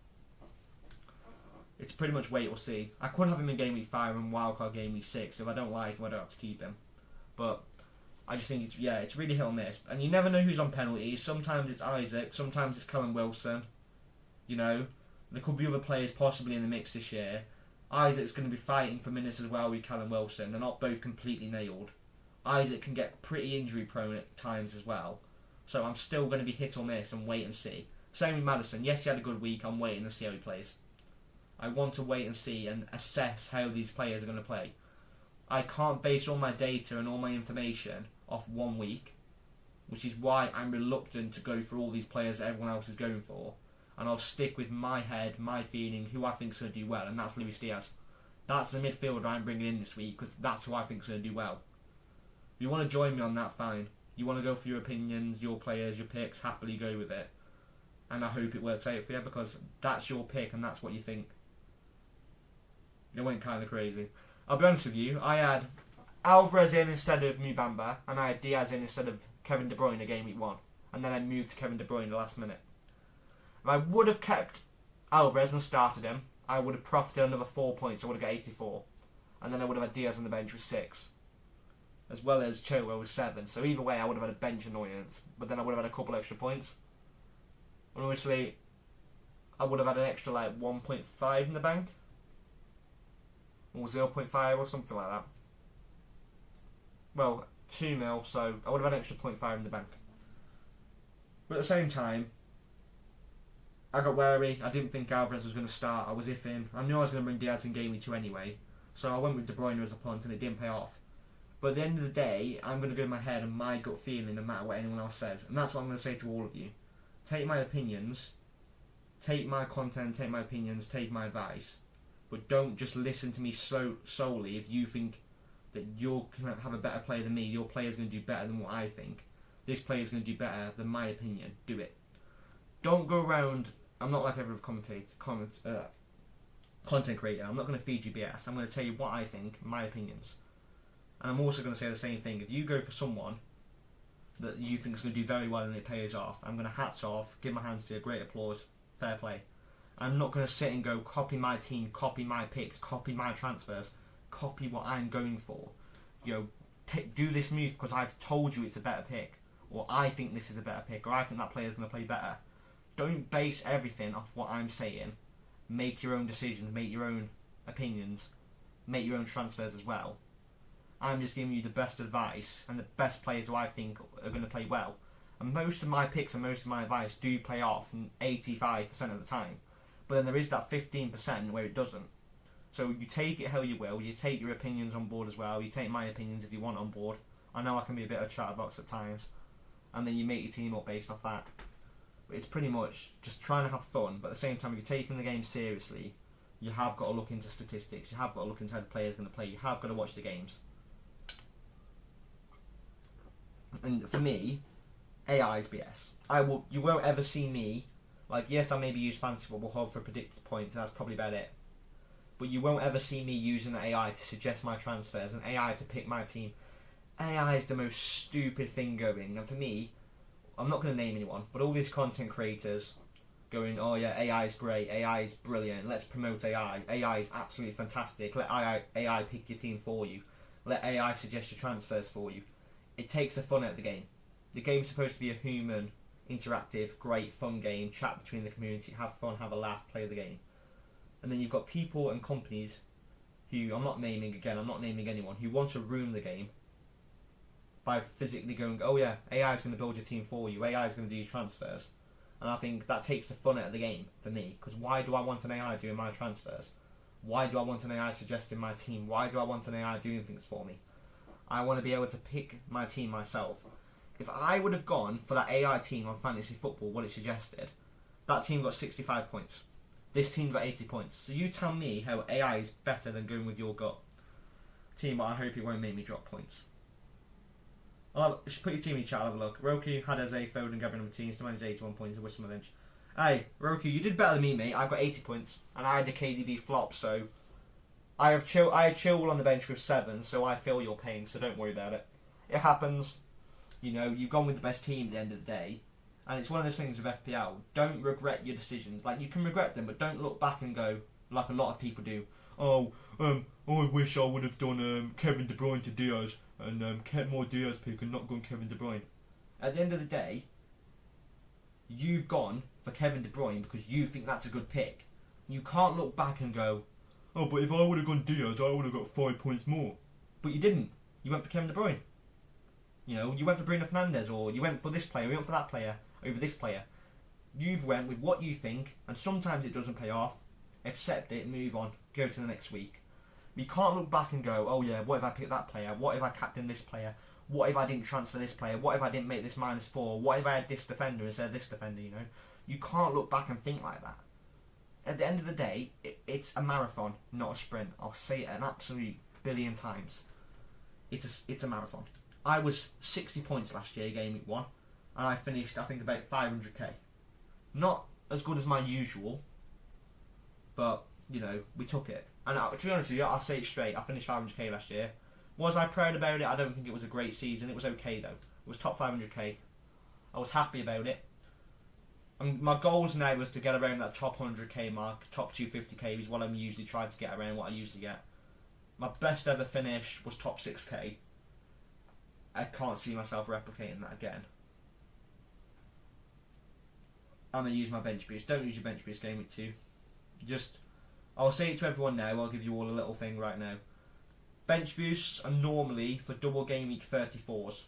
It's pretty much wait or see. I could have him in game week 5 and wildcard game week 6. If I don't like him, I don't have to keep him. But I just think it's really hit or miss. And you never know who's on penalties. Sometimes it's Isaac, sometimes it's Callum Wilson. You know, there could be other players possibly in the mix this year. Isaac's going to be fighting for minutes as well with Callum Wilson. They're not both completely nailed. Isaac can get pretty injury prone at times as well. So I'm still going to be hit or miss and wait and see. Same with Maddison. Yes, he had a good week. I'm waiting to see how he plays. I want to wait and see and assess how these players are going to play. I can't base all my data and all my information off 1 week, which is why I'm reluctant to go for all these players that everyone else is going for. And I'll stick with my head, my feeling, who I think is going to do well, and that's Luis Diaz. That's the midfielder I'm bringing in this week, because that's who I think is going to do well. If you want to join me on that, fine. You want to go for your opinions, your players, your picks, happily go with it. And I hope it works out for you, because that's your pick and that's what you think. It went kind of crazy. I'll be honest with you, I had Alvarez in instead of Mubamba, and I had Diaz in instead of Kevin De Bruyne game week 1. And then I moved to Kevin De Bruyne the last minute. If I would have kept Alvarez and started him, I would have profited another 4 points, I would have got 84. And then I would have had Diaz on the bench with 6. As well as Chilwell with 7. So either way I would have had a bench annoyance, but then I would have had a couple extra points. And obviously, I would have had an extra like 1.5 in the bank. Or 0.5 or something like that. Well, 2 mil, so I would have had an extra 0.5 in the bank. But at the same time, I got wary. I didn't think Alvarez was going to start. I was iffing. I knew I was going to bring Diaz in game week 2 anyway. So I went with De Bruyne as a punt and it didn't pay off. But at the end of the day, I'm going to go with my head and my gut feeling no matter what anyone else says. And that's what I'm going to say to all of you. Take my opinions. Take my content, take my opinions, take my advice. But don't just listen to me solely if you think that you're going to have a better player than me. Your player's going to do better than what I think. This player's going to do better than my opinion. Do it. Don't go around. I'm not like every other content creator. I'm not going to feed you BS. I'm going to tell you what I think, my opinions. And I'm also going to say the same thing. If you go for someone that you think is going to do very well and it pays off, I'm going to hats off, give my hands to you, great applause, fair play. I'm not going to sit and go copy my team, copy my picks, copy my transfers, copy what I'm going for. You know, do this move because I've told you it's a better pick, or I think this is a better pick, or I think that player's going to play better. Don't base everything off what I'm saying. Make your own decisions, make your own opinions, make your own transfers as well. I'm just giving you the best advice and the best players who I think are going to play well. And most of my picks and most of my advice do play off 85% of the time. But then there is that 15% where it doesn't. So you take it how you will. You take your opinions on board as well. You take my opinions if you want on board. I know I can be a bit of a chatterbox at times. And then you make your team up based off that. But it's pretty much just trying to have fun. But at the same time, if you're taking the game seriously, you have got to look into statistics. You have got to look into how the player's going to play. You have got to watch the games. And for me, AI is BS. You won't ever see me, like, yes, I maybe use Fantasy Football Hub for predicted points, and that's probably about it. But you won't ever see me using AI to suggest my transfers and AI to pick my team. AI is the most stupid thing going, and for me, I'm not going to name anyone, but all these content creators going, oh yeah, AI is great, AI is brilliant, let's promote AI, AI is absolutely fantastic, let AI pick your team for you, let AI suggest your transfers for you. It takes the fun out of the game. The game's supposed to be a human, interactive, great, fun game, chat between the community, have fun, have a laugh, play the game. And then you've got people and companies who, I'm not naming anyone, who want to ruin the game by physically going, oh yeah, AI is going to build your team for you, AI is going to do your transfers. And I think that takes the fun out of the game for me, because why do I want an AI doing my transfers? Why do I want an AI suggesting my team? Why do I want an AI doing things for me? I want to be able to pick my team myself. If I would have gone for that AI team on Fantasy Football, what it suggested, that team got 65 points. This team got 80 points. So you tell me how AI is better than going with your gut team, but I hope it won't make me drop points. Just put your team in your chat, I'll have a look. Roku, Hadeze, Foden, Gabriel Martinez, to manage 81 points, Whistle Lynch. Hey, Roku, you did better than me, mate. I got 80 points, and I had the KDB flop, so I had Chilwell on the bench with 7, so I feel your pain, so don't worry about it. It happens. You know, you've gone with the best team at the end of the day, and it's one of those things with FPL. Don't regret your decisions. Like, you can regret them, but don't look back and go, like a lot of people do, I wish I would have done Kevin De Bruyne to Diaz, and kept more Diaz pick and not gone Kevin De Bruyne. At the end of the day, you've gone for Kevin De Bruyne because you think that's a good pick. You can't look back and go, oh, but if I would have gone Diaz, I would have got 5 points more. But you didn't. You went for Kevin De Bruyne. You know, you went for Bruno Fernandes, or you went for this player, you went for that player over this player. You've went with what you think, and sometimes it doesn't pay off. Accept it, move on, go to the next week. You can't look back and go, oh yeah, what if I picked that player? What if I captained this player? What if I didn't transfer this player? What if I didn't make this -4? What if I had this defender instead of this defender, you know? You can't look back and think like that. At the end of the day, it's a marathon, not a sprint. I'll say it an absolute billion times. It's a marathon. I was 60 points last year, game week 1, and I finished, I think, about 500k. Not as good as my usual, but, you know, we took it. And to be honest with you, I'll say it straight, I finished 500k last year. Was I proud about it? I don't think it was a great season. It was okay, though. It was top 500k. I was happy about it. And my goals now was to get around that top 100k mark. Top 250k is what I'm usually trying to get around, what I usually get. My best ever finish was top 6k. I can't see myself replicating that again. I'm going to use my bench boost. Don't use your bench boost game week 2. I'll say it to everyone now. I'll give you all a little thing right now. Bench boosts are normally for double game week 34s.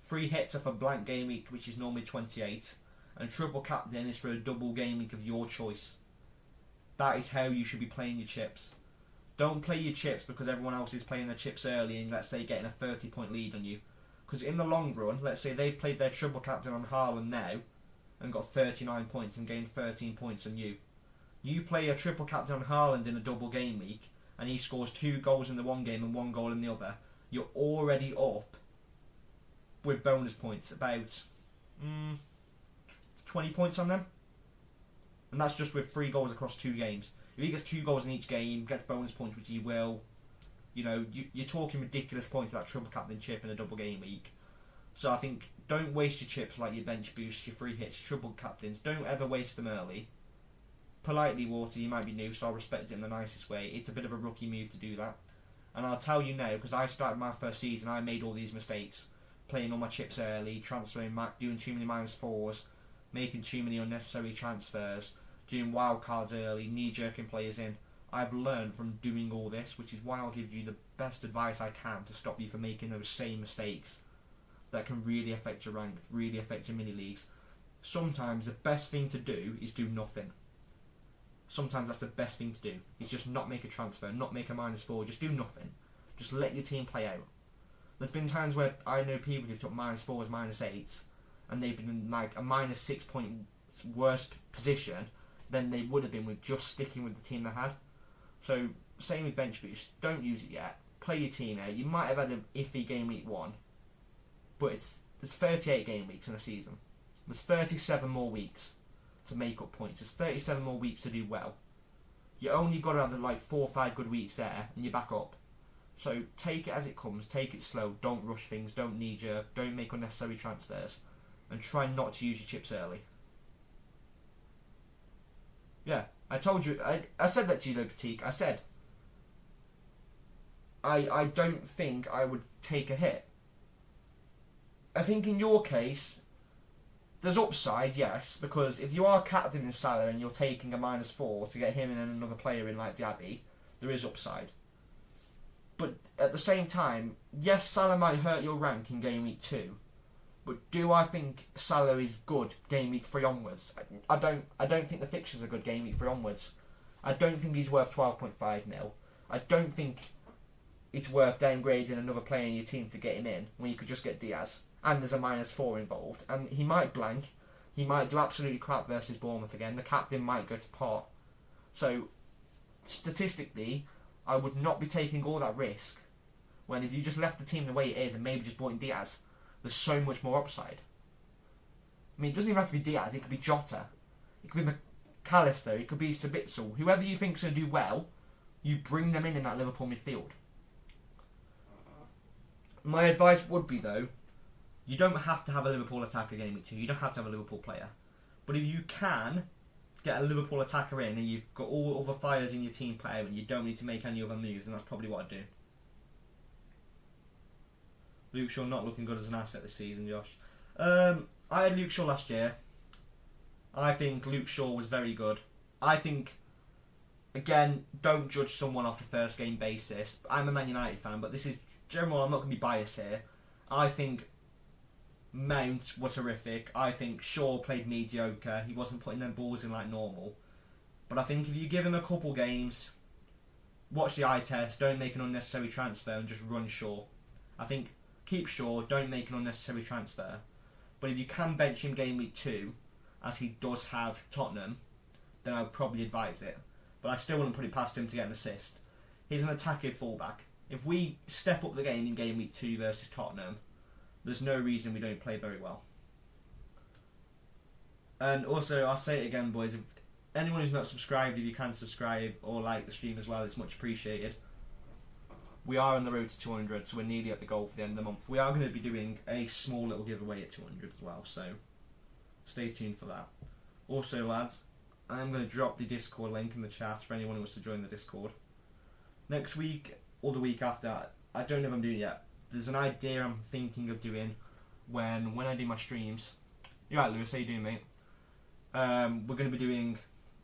Free hits are for blank game week, which is normally 28. And triple captain is for a double game week of your choice. That is how you should be playing your chips. Don't play your chips because everyone else is playing their chips early and, let's say, getting a 30-point lead on you. Because in the long run, let's say they've played their triple captain on Haaland now and got 39 points and gained 13 points on you. You play a triple captain on Haaland in a double game week and he scores 2 goals in the one game and 1 goal in the other. You're already up with bonus points, about 20 points on them. And that's just with 3 goals across 2 games. If he gets 2 goals in each game, gets bonus points, which he will, you know, you're talking ridiculous points like triple captain chip in a double game week. So I think don't waste your chips like your bench boosts, your free hits, triple captains. Don't ever waste them early. Politely, Water, you might be new, so I'll respect it in the nicest way. It's a bit of a rookie move to do that. And I'll tell you now, because I started my first season, I made all these mistakes. Playing all my chips early, transferring back, doing too many -4s, making too many unnecessary transfers, doing wildcards early, knee-jerking players in. I've learned from doing all this, which is why I'll give you the best advice I can to stop you from making those same mistakes that can really affect your rank, really affect your mini-leagues. Sometimes the best thing to do is do nothing. Sometimes that's the best thing to do. Is just not make a transfer, not make a -4, just do nothing. Just let your team play out. There's been times where I know people who've took -4s, -8s, and they've been in like a -6 point worse position than they would have been with just sticking with the team they had. So, same with bench boost. Don't use it yet. Play your team out. You might have had an iffy game week 1, but it's there's 38 game weeks in a season. There's 37 more weeks to make up points. There's 37 more weeks to do well. You only got to have like 4 or 5 good weeks there, and you're back up. So take it as it comes. Take it slow. Don't rush things. Don't knee-jerk. Don't make unnecessary transfers, and try not to use your chips early. Yeah, I told you. I said that to you, though, Patique. I said I don't think I would take a hit. I think in your case, there's upside, yes, because if you are captain in Salah and you're taking a -4 to get him and another player in like Diaby, there is upside. But at the same time, yes, Salah might hurt your rank in game week 2, but do I think Salah is good game week 3 onwards? I don't think the fixtures are good game week 3 onwards. I don't think he's worth 12.5 mil. I don't think it's worth downgrading another player in your team to get him in when you could just get Diaz. And there's a -4 involved. And he might blank. He might do absolutely crap versus Bournemouth again. The captain might go to pot. So, statistically, I would not be taking all that risk when if you just left the team the way it is and maybe just brought in Diaz, there's so much more upside. I mean, it doesn't even have to be Diaz. It could be Jota. It could be McAllister. It could be Sabitzer. Whoever you think's going to do well, you bring them in that Liverpool midfield. My advice would be, though, you don't have to have a Liverpool attacker game week 2. You don't have to have a Liverpool player. But if you can get a Liverpool attacker in and you've got all other fires in your team player and you don't need to make any other moves, then that's probably what I'd do. Luke Shaw not looking good as an asset this season, Josh. I had Luke Shaw last year. I think Luke Shaw was very good. I think, again, don't judge someone off a first game basis. I'm a Man United fan, but this is general. I'm not going to be biased here. I think Mount was horrific. I think Shaw played mediocre. He wasn't putting them balls in like normal. But I think if you give him a couple games, watch the eye test, don't make an unnecessary transfer and just run Shaw. I think keep Shaw, don't make an unnecessary transfer. But if you can bench him game week 2, as he does have Tottenham, then I would probably advise it. But I still wouldn't put it past him to get an assist. He's an attacking fullback. If we step up the game in game week 2 versus Tottenham, there's no reason we don't play very well. And also, I'll say it again, boys, if anyone who's not subscribed, if you can subscribe or like the stream as well, it's much appreciated. We are on the road to 200, so we're nearly at the goal for the end of the month. We are going to be doing a small little giveaway at 200 as well, so stay tuned for that. Also, lads, I'm going to drop the Discord link in the chat for anyone who wants to join the Discord. Next week, or the week after, I don't know if I'm doing it yet. There's an idea I'm thinking of doing when I do my streams. You're right, Lewis, how you doing, mate? We're going to be doing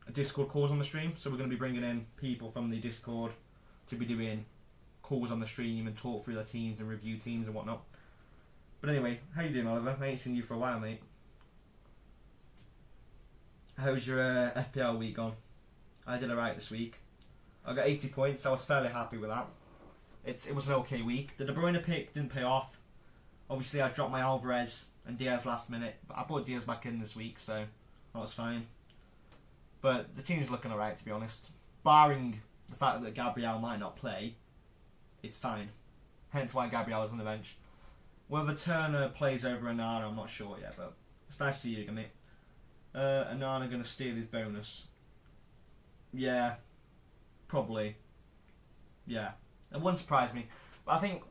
a Discord calls on the stream, so we're going to be bringing in people from the Discord to be doing calls on the stream and talk through their teams and review teams and whatnot. But anyway, how you doing, Oliver? I ain't seen you for a while, mate. How's your FPL week gone? I did alright this week. I got 80 points, I was fairly happy with that. It was an okay week. The De Bruyne pick didn't pay off. Obviously, I dropped my Alvarez and Diaz last minute, but I brought Diaz back in this week, so that was fine. But the team's looking alright, to be honest. Barring the fact that Gabriel might not play, it's fine. Hence why Gabriel was on the bench. Whether Turner plays over Onana, I'm not sure yet, but it's nice to see you again, mate. Onana going to steal his bonus. Yeah, probably. Yeah. It wouldn't surprise me. But I think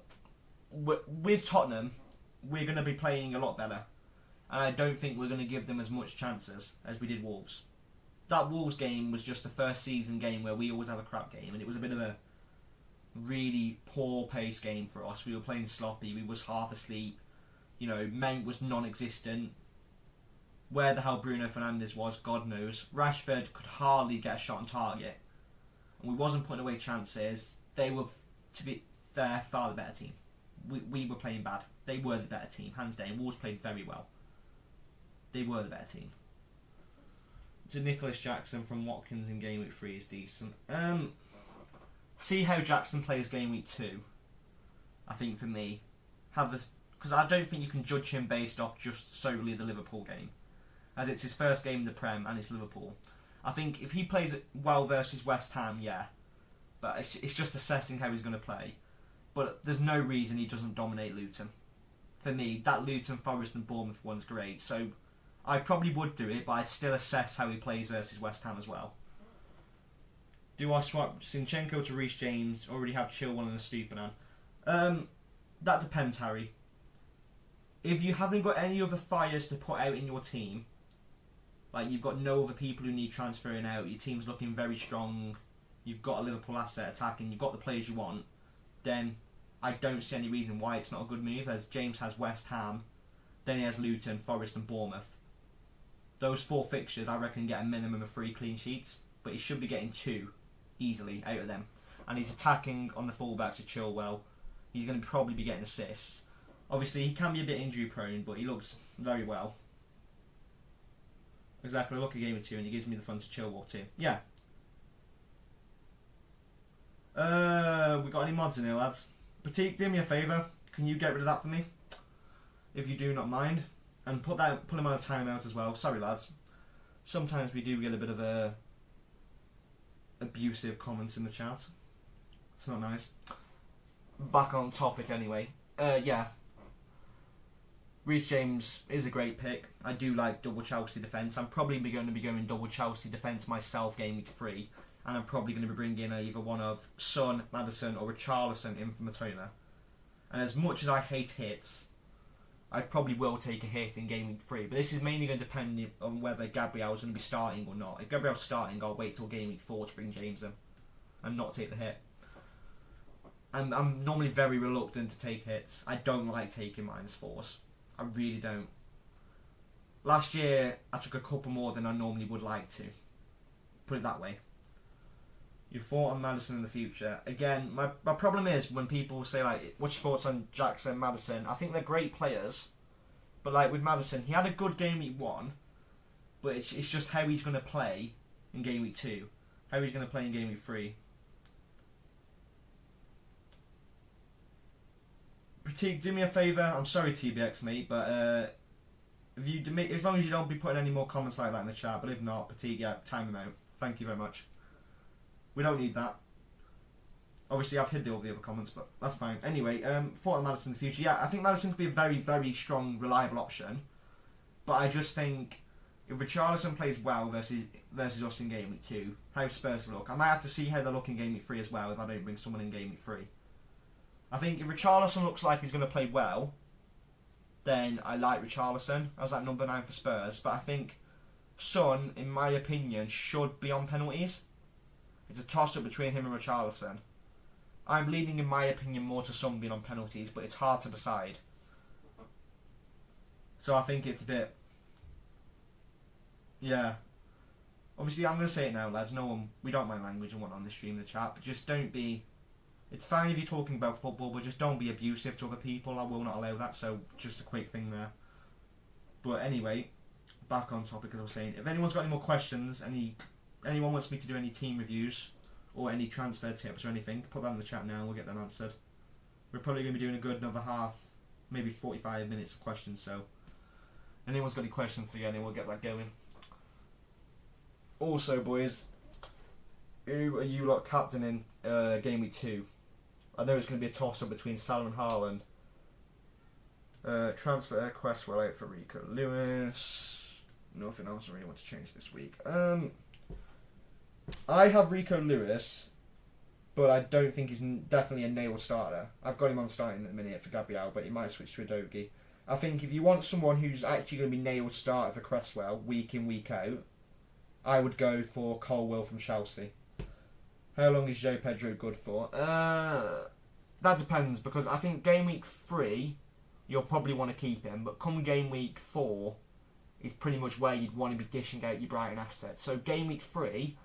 with Tottenham, we're going to be playing a lot better. And I don't think we're going to give them as much chances as we did Wolves. That Wolves game was just the first season game where we always have a crap game. And it was a bit of a really poor pace game for us. We were playing sloppy. We was half asleep. You know, Mount was non-existent. Where the hell Bruno Fernandes was, God knows. Rashford could hardly get a shot on target. And we wasn't putting away chances. They were, to be fair, far the better team. We were playing bad. They were the better team, hands down. Wolves played very well. They were the better team. So Nicholas Jackson from Watkins in game week 3 is decent. See how Jackson plays game week 2. I think for me, because I don't think you can judge him based off just solely the Liverpool game, as it's his first game in the Prem and it's Liverpool. I think if he plays well versus West Ham, yeah. But it's just assessing how he's going to play. But there's no reason he doesn't dominate Luton. for me, that Luton, Forest and Bournemouth one's great. So I probably would do it, but I'd still assess how he plays versus West Ham as well. Do I swap Zinchenko to Reece James? Already have Chilwell and a Stupinan? That depends, Harry. If you haven't got any other fires to put out in your team, like you've got no other people who need transferring out, your team's looking very strong, you've got a Liverpool asset attacking, you've got the players you want, then I don't see any reason why it's not a good move, as James has West Ham, then he has Luton, Forest and Bournemouth. Those 4 fixtures, I reckon, get a minimum of 3 clean sheets, but he should be getting 2 easily out of them. And he's attacking on the fullbacks of Chilwell. He's going to probably be getting assists. Obviously, he can be a bit injury prone, but he looks very well. Exactly, I look at game of 2 and he gives me the fun to Chilwell too. Yeah. We got any mods in here, lads? Pratik, do me a favour. Can you get rid of that for me? If you do not mind. And put him on a timeout as well. Sorry, lads. Sometimes we do get a bit of abusive comments in the chat. It's not nice. Back on topic anyway. Yeah. Reece James is a great pick. I do like double Chelsea defence. I'm probably going to be going double Chelsea defence myself game week 3. And I'm probably going to be bringing in either one of Son, Maddison or Richarlison in for Matona. And as much as I hate hits, I probably will take a hit in game week 3. But this is mainly going to depend on whether Gabriel's going to be starting or not. If Gabriel's starting, I'll wait till game week 4 to bring James in and not take the hit. And I'm normally very reluctant to take hits. I don't like taking -4s. I really don't. Last year, I took a couple more than I normally would like to. Put it that way. Your thought on Maddison in the future? Again, my problem is when people say, like, what's your thoughts on Jackson, Maddison? I think they're great players. But, like, with Maddison, he had a good game week 1. But it's just how he's going to play in game week 2. How he's going to play in game week 3. Pratik, do me a favour. I'm sorry, TBX, mate, but if you as long as you don't be putting any more comments like that in the chat. But if not, Pratik, yeah, time them out. Thank you very much. We don't need that. Obviously, I've hid all the other comments, but that's fine. Anyway, thought on Maddison in the future. Yeah, I think Maddison could be a very, very strong, reliable option. But I just think if Richarlison plays well versus us in game week 2, how Spurs look. I might have to see how they look in game week 3 as well if I don't bring someone in game week 3. I think if Richarlison looks like he's going to play well, then I like Richarlison as that number 9 for Spurs. But I think Son, in my opinion, should be on penalties. It's a toss-up between him and Richarlison. I'm leaning, in my opinion, more to Son being on penalties, but it's hard to decide. So I think it's a bit... Yeah. Obviously, I'm going to say it now, lads. We don't mind language and whatnot on the stream in the chat, but just don't be... It's fine if you're talking about football, but just don't be abusive to other people. I will not allow that, so just a quick thing there. But anyway, back on topic, as I was saying. If anyone's got any more questions, anyone wants me to do any team reviews, or any transfer tips or anything, put that in the chat now and we'll get them answered. We're probably going to be doing a good another half, maybe 45 minutes of questions, so... Anyone's got any questions again, we'll get that going. Also, boys, who are you lot captaining game week 2? I know it's going to be a toss-up between Salah and Haaland. Transfer Cresswell out for Rico Lewis. Nothing else I really want to change this week. I have Rico Lewis, but I don't think he's definitely a nailed starter. I've got him on starting at the minute for Gabriel, but he might switch to Udogie. I think if you want someone who's actually going to be nailed starter for Cresswell week in, week out, I would go for Colwill from Chelsea. How long is Joe Pedro good for? That depends, because I think game week 3, you'll probably want to keep him, but come game week 4, is pretty much where you'd want to be dishing out your Brighton assets. So game week 3,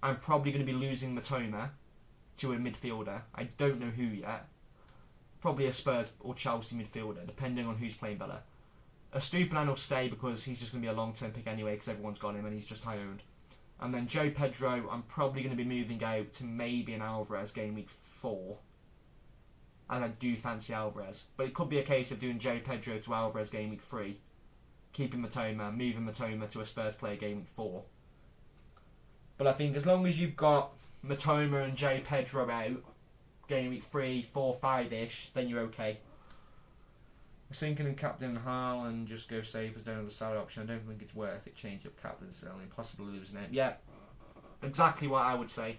I'm probably going to be losing Matoma to a midfielder. I don't know who yet. Probably a Spurs or Chelsea midfielder, depending on who's playing better. A Stupinan will stay because he's just going to be a long-term pick anyway, because everyone's got him and he's just high-owned. And then Joe Pedro, I'm probably going to be moving out to maybe an Alvarez game week 4. As I do fancy Alvarez. But it could be a case of doing Joe Pedro to Alvarez game week 3. Keeping Matoma, moving Matoma to a Spurs player game week 4. But I think as long as you've got Matoma and Joe Pedro out, game week 3, 4, 5-ish, then you're okay. was thinking of captain Haaland, just go safe as don't have the salary option. I don't think it's worth it. Change up captains only, possibly losing it. Yeah, exactly what I would say.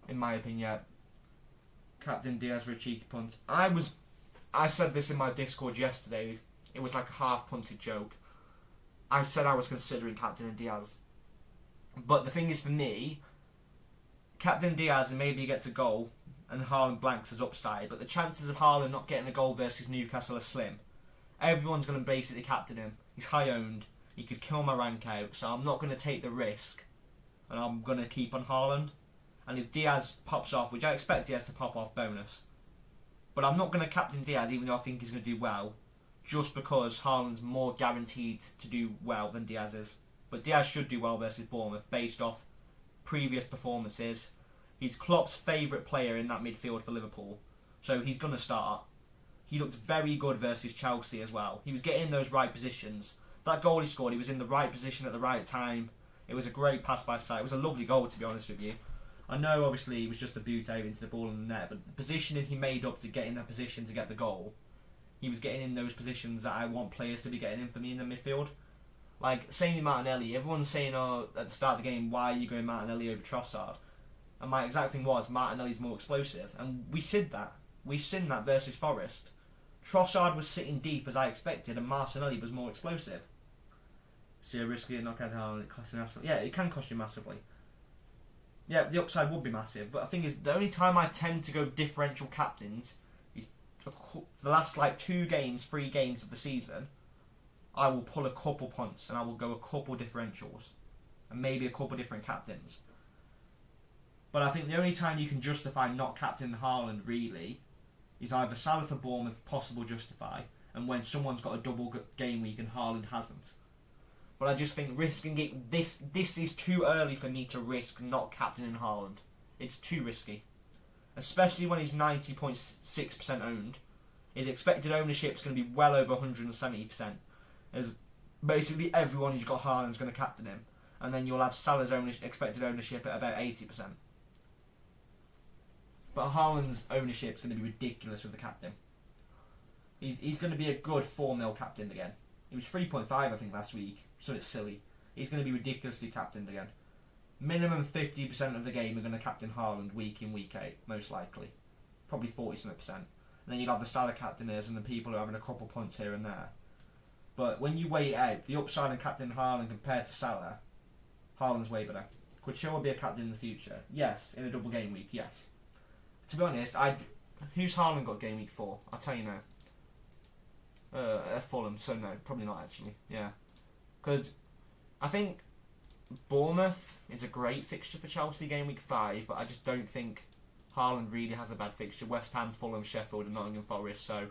In my opinion, yeah. Captain Diaz for a cheeky punt. I said this in my Discord yesterday. It was like a half-punted joke. I said I was considering captain Diaz. But the thing is, for me, captain Diaz, and maybe he gets a goal, and Haaland blanks his upside, but the chances of Haaland not getting a goal versus Newcastle are slim. Everyone's going to basically captain him. He's high-owned. He could kill my rank out, so I'm not going to take the risk, and I'm going to keep on Haaland. And if Diaz pops off, which I expect Diaz to pop off, bonus. But I'm not going to captain Diaz, even though I think he's going to do well, just because Haaland's more guaranteed to do well than Diaz is. But Diaz should do well versus Bournemouth, based off previous performances. He's Klopp's favourite player in that midfield for Liverpool, so he's going to start. He looked very good versus Chelsea as well. He was getting in those right positions. That goal he scored, he was in the right position at the right time. It was a great pass by sight. It was a lovely goal, to be honest with you. I know, obviously, it was just a boot out into the ball in the net, but the positioning he made up to get in that position to get the goal, he was getting in those positions that I want players to be getting in for me in the midfield. Like, same with Martinelli. Everyone's saying, oh, at the start of the game, why are you going Martinelli over Trossard? And my exact thing was, Martinelli's more explosive. And we seen that. We seen that versus Forest. Trossard was sitting deep as I expected, and Martinelli was more explosive. So you're risking a knockout Haaland, it costs you massively. Yeah, it can cost you massively. Yeah, the upside would be massive. But the thing is, the only time I tend to go differential captains is the last, like, 3 games of the season. I will pull a couple punts, and I will go a couple differentials. And maybe a couple different captains. But I think the only time you can justify not captaining Haaland, really, is either Salah for Bournemouth, possible justify, and when someone's got a double game week and Haaland hasn't. But I just think risking it, this is too early for me to risk not captaining Haaland. It's too risky. Especially when he's 90.6% owned. His expected ownership is going to be well over 170%. As basically everyone who's got Haaland is going to captain him. And then you'll have Salah's expected ownership at about 80%. But Haaland's ownership is going to be ridiculous with the captain. He's going to be a good 4 mil captain again. He was 3.5 I think last week, so it's silly. He's going to be ridiculously captained again. Minimum 50% of the game are going to captain Haaland week in, week out, most likely. Probably 40%. And then you'll have the Salah captainers and the people who are having a couple punts here and there. But when you weigh it out, the upside of captain Haaland compared to Salah, Haaland's way better. Could Chilwell be a captain in the future? Yes. In a double game week? Yes. To be honest, who's Haaland got game week 4? I'll tell you now. At Fulham, so no, probably not actually. Yeah. Because I think Bournemouth is a great fixture for Chelsea game week 5, but I just don't think Haaland really has a bad fixture. West Ham, Fulham, Sheffield and Nottingham Forest, so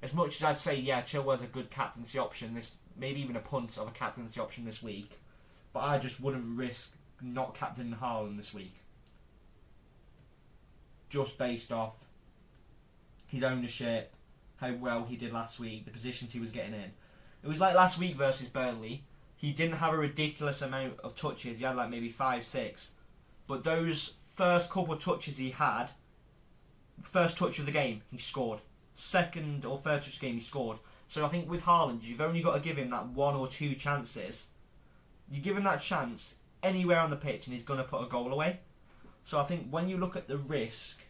as much as I'd say, yeah, Chilwell's a good captaincy option, maybe even a punt of a captaincy option this week, but I just wouldn't risk not captaining Haaland this week. Just based off his ownership, how well he did last week, the positions he was getting in. It was like last week versus Burnley. He didn't have a ridiculous amount of touches. He had like maybe 5, 6. But those first couple of touches he had, first touch of the game, he scored. Second or third touch of the game, he scored. So I think with Haaland, you've only got to give him that 1 or 2 chances. You give him that chance anywhere on the pitch and he's going to put a goal away. So I think when you look at the risk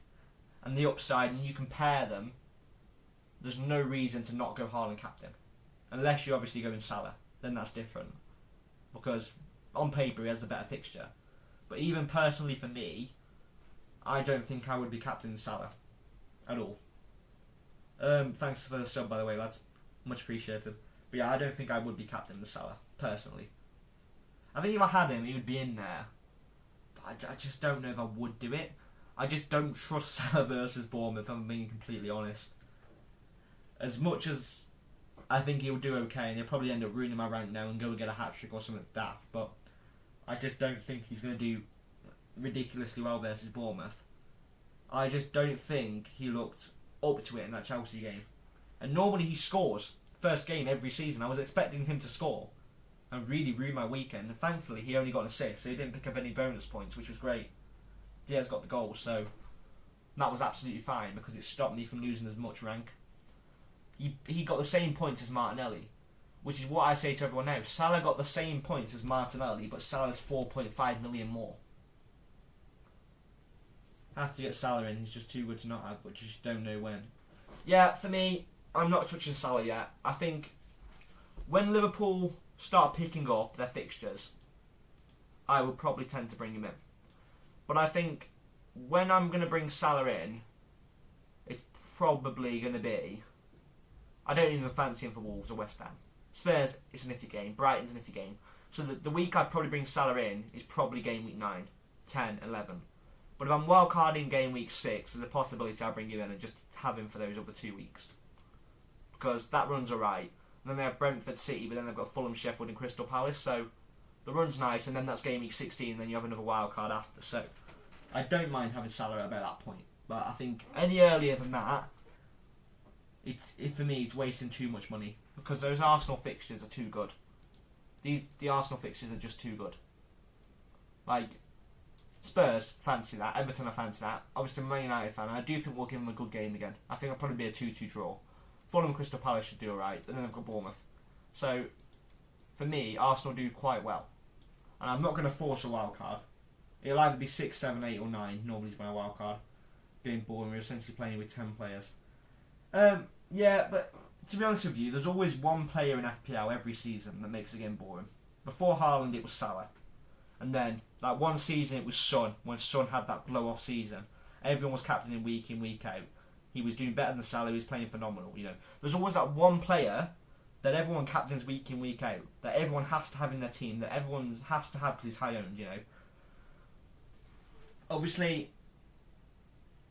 and the upside and you compare them, there's no reason to not go Haaland captain. Unless you're obviously going Salah. Then that's different. Because on paper he has the better fixture. But even personally for me, I don't think I would be captain Salah. At all. Thanks for the sub by the way lads. Much appreciated. But yeah, I don't think I would be captain Salah. Personally. I think if I had him, he would be in there. But I just don't know if I would do it. I just don't trust Salah versus Bournemouth, if I'm being completely honest. As much as I think he'll do okay, and he'll probably end up ruining my rank now and go and get a hat-trick or something daft, but I just don't think he's going to do ridiculously well versus Bournemouth. I just don't think he looked up to it in that Chelsea game. And normally he scores first game every season. I was expecting him to score and really ruin my weekend, and thankfully he only got an assist, so he didn't pick up any bonus points, which was great. Diaz got the goal, so that was absolutely fine because it stopped me from losing as much rank. he got the same points as Martinelli, which is what I say to everyone now. Salah got the same points as Martinelli, but Salah's 4.5 million more. Have to get Salah in. He's just too good to not have, but just don't know when. Yeah, for me, I'm not touching Salah yet. I think when Liverpool start picking up their fixtures, I will probably tend to bring him in. But I think when I'm going to bring Salah in, it's probably going to be... I don't even fancy him for Wolves or West Ham. Spurs, it's an iffy game. Brighton's an iffy game. So the week I'd probably bring Salah in is probably game week 9, 10, 11. But if I'm wildcarding game week 6, there's a possibility I'll bring him in and just have him for those other 2 weeks. Because that run's alright. And then they have Brentford City, but then they've got Fulham, Sheffield and Crystal Palace. So the run's nice, and then that's game week 16, and then you have another wildcard after. So I don't mind having Salah at about that point. But I think any earlier than that, for me, it's wasting too much money. Because those Arsenal fixtures are too good. The Arsenal fixtures are just too good. Like, Spurs, fancy that. Everton, I fancy that. Obviously, I'm a Man United fan, and I do think we'll give them a good game again. I think it'll probably be a 2-2 draw. Fulham Crystal Palace should do alright, and then they've got Bournemouth. So, for me, Arsenal do quite well. And I'm not going to force a wild card. It'll either be 6, 7, 8 or 9, normally is my wild card. Getting boring, we're essentially playing with 10 players. Yeah, but to be honest with you, there's always one player in FPL every season that makes the game boring. Before Haaland, it was Salah. And then, like one season, it was Son, when Son had that blow-off season. Everyone was captaining week in, week out. He was doing better than Salah, he was playing phenomenal, you know. There's always that one player that everyone captains week in, week out, that everyone has to have in their team, that everyone has to have because he's high-owned, you know. Obviously,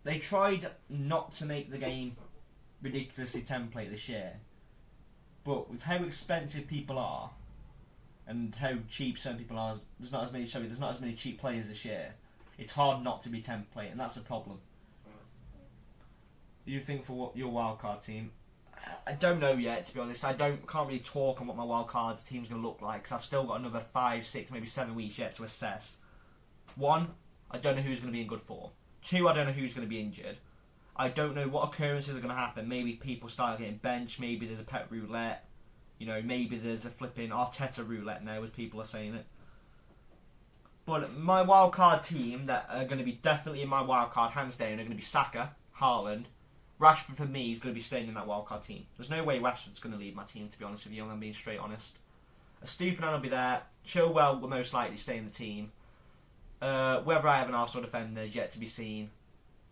they tried not to make the game ridiculously template this year, but with how expensive people are and how cheap some people are, there's not as many cheap players this year. It's hard not to be template, and that's a problem. You think for what your wildcard team? I don't know yet, to be honest. Can't really talk on what my wildcard team's going to look like because I've still got another 5, 6, maybe 7 weeks yet to assess. 1, I don't know who's going to be in good form. 2, I don't know who's going to be injured. I don't know what occurrences are going to happen. Maybe people start getting benched. Maybe there's a pet roulette. You know, maybe there's a flipping Arteta roulette now, as people are saying it. But my wildcard team that are going to be definitely in my wildcard, hands down, are going to be Saka, Haaland. Rashford, for me, is going to be staying in that wildcard team. There's no way Rashford's going to leave my team, to be honest with you, and I'm being straight honest. Estupiñán will be there. Chilwell will most likely stay in the team. Whether I have an Arsenal defender is yet to be seen.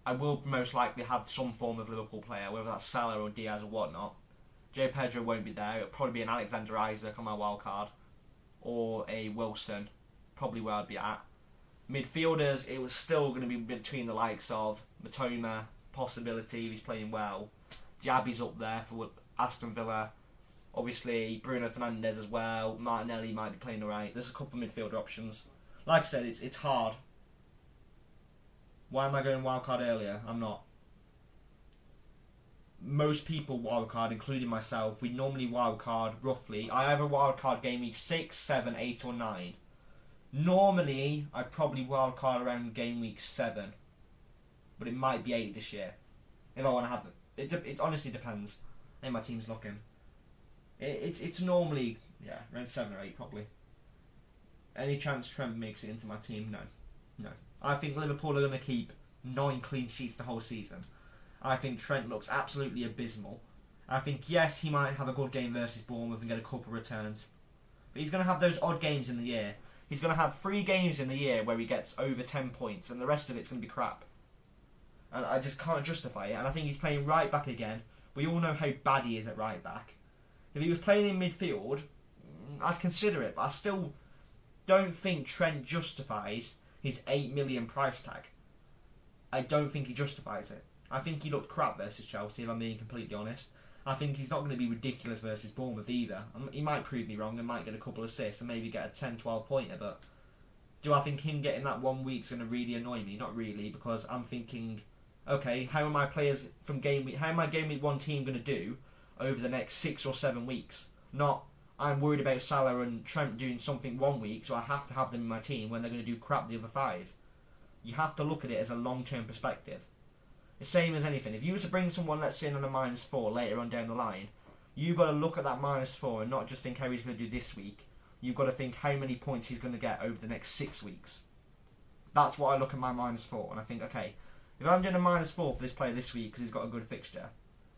I will most likely have some form of Liverpool player, whether that's Salah or Diaz or whatnot. Joe Pedro won't be there. It'll probably be an Alexander Isaac on my wildcard. Or a Wilson. Probably where I'd be at. Midfielders, it was still going to be between the likes of Matoma, possibility if he's playing well. Diaby's up there for Aston Villa. Obviously, Bruno Fernandes as well. Martinelli might be playing alright. There's a couple of midfielder options. Like I said, it's hard. Why am I going wildcard earlier? I'm not. Most people wildcard, including myself, we normally wildcard roughly. I have a wildcard game week 6, 7, 8 or 9. Normally, I probably wildcard around game week 7. But it might be 8 this year. If I want to have it. It honestly depends. And my team's looking. It's normally, yeah, around 7 or 8 probably. Any chance Trent makes it into my team? No. No. I think Liverpool are going to keep 9 clean sheets the whole season. I think Trent looks absolutely abysmal. I think, yes, he might have a good game versus Bournemouth and get a couple returns. But he's going to have those odd games in the year. He's going to have 3 games in the year where he gets over 10 points, and the rest of it's going to be crap. And I just can't justify it. And I think he's playing right back again. We all know how bad he is at right back. If he was playing in midfield, I'd consider it. But I still don't think Trent justifies his 8 million price tag. I don't think he justifies it. I think he looked crap versus Chelsea, if I'm being completely honest. I think he's not going to be ridiculous versus Bournemouth either. He might prove me wrong and might get a couple of assists and maybe get a 10-12 pointer, but do I think him getting that 1 week's going to really annoy me? Not really, because I'm thinking, okay, how are my players from game week, how am my game week 1 team going to do over the next 6 or 7 weeks? Not, I'm worried about Salah and Trent doing something 1 week, so I have to have them in my team when they're going to do crap the other 5. You have to look at it as a long-term perspective. The same as anything. If you were to bring someone, let's say, in on a -4 later on down the line, you've got to look at that -4 and not just think how he's going to do this week. You've got to think how many points he's going to get over the next 6 weeks. That's what I look at my -4, and I think, okay, if I'm doing a -4 for this player this week because he's got a good fixture,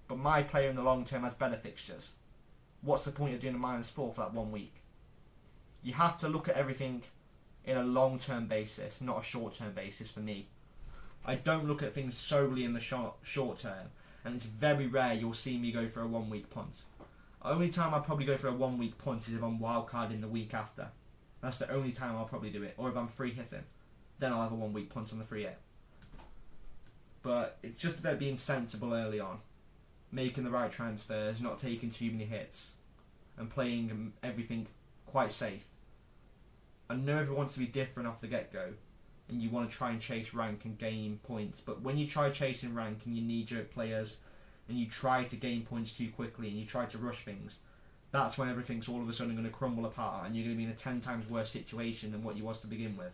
but my player in the long term has better fixtures, what's the point of doing a -4 for that 1 week? You have to look at everything in a long-term basis, not a short-term basis for me. I don't look at things solely in the short term, and it's very rare you'll see me go for a 1 week punt. The only time I'll probably go for a 1 week punt is if I'm wildcarding the week after. That's the only time I'll probably do it, or if I'm free hitting, then I'll have a 1 week punt on the free hit. But it's just about being sensible early on, making the right transfers, not taking too many hits, and playing everything quite safe. I know everyone wants to be different off the get-go, and you want to try and chase rank and gain points, but when you try chasing rank and you knee-jerk players, and you try to gain points too quickly, and you try to rush things, that's when everything's all of a sudden going to crumble apart, and you're going to be in a 10 times worse situation than what you was to begin with.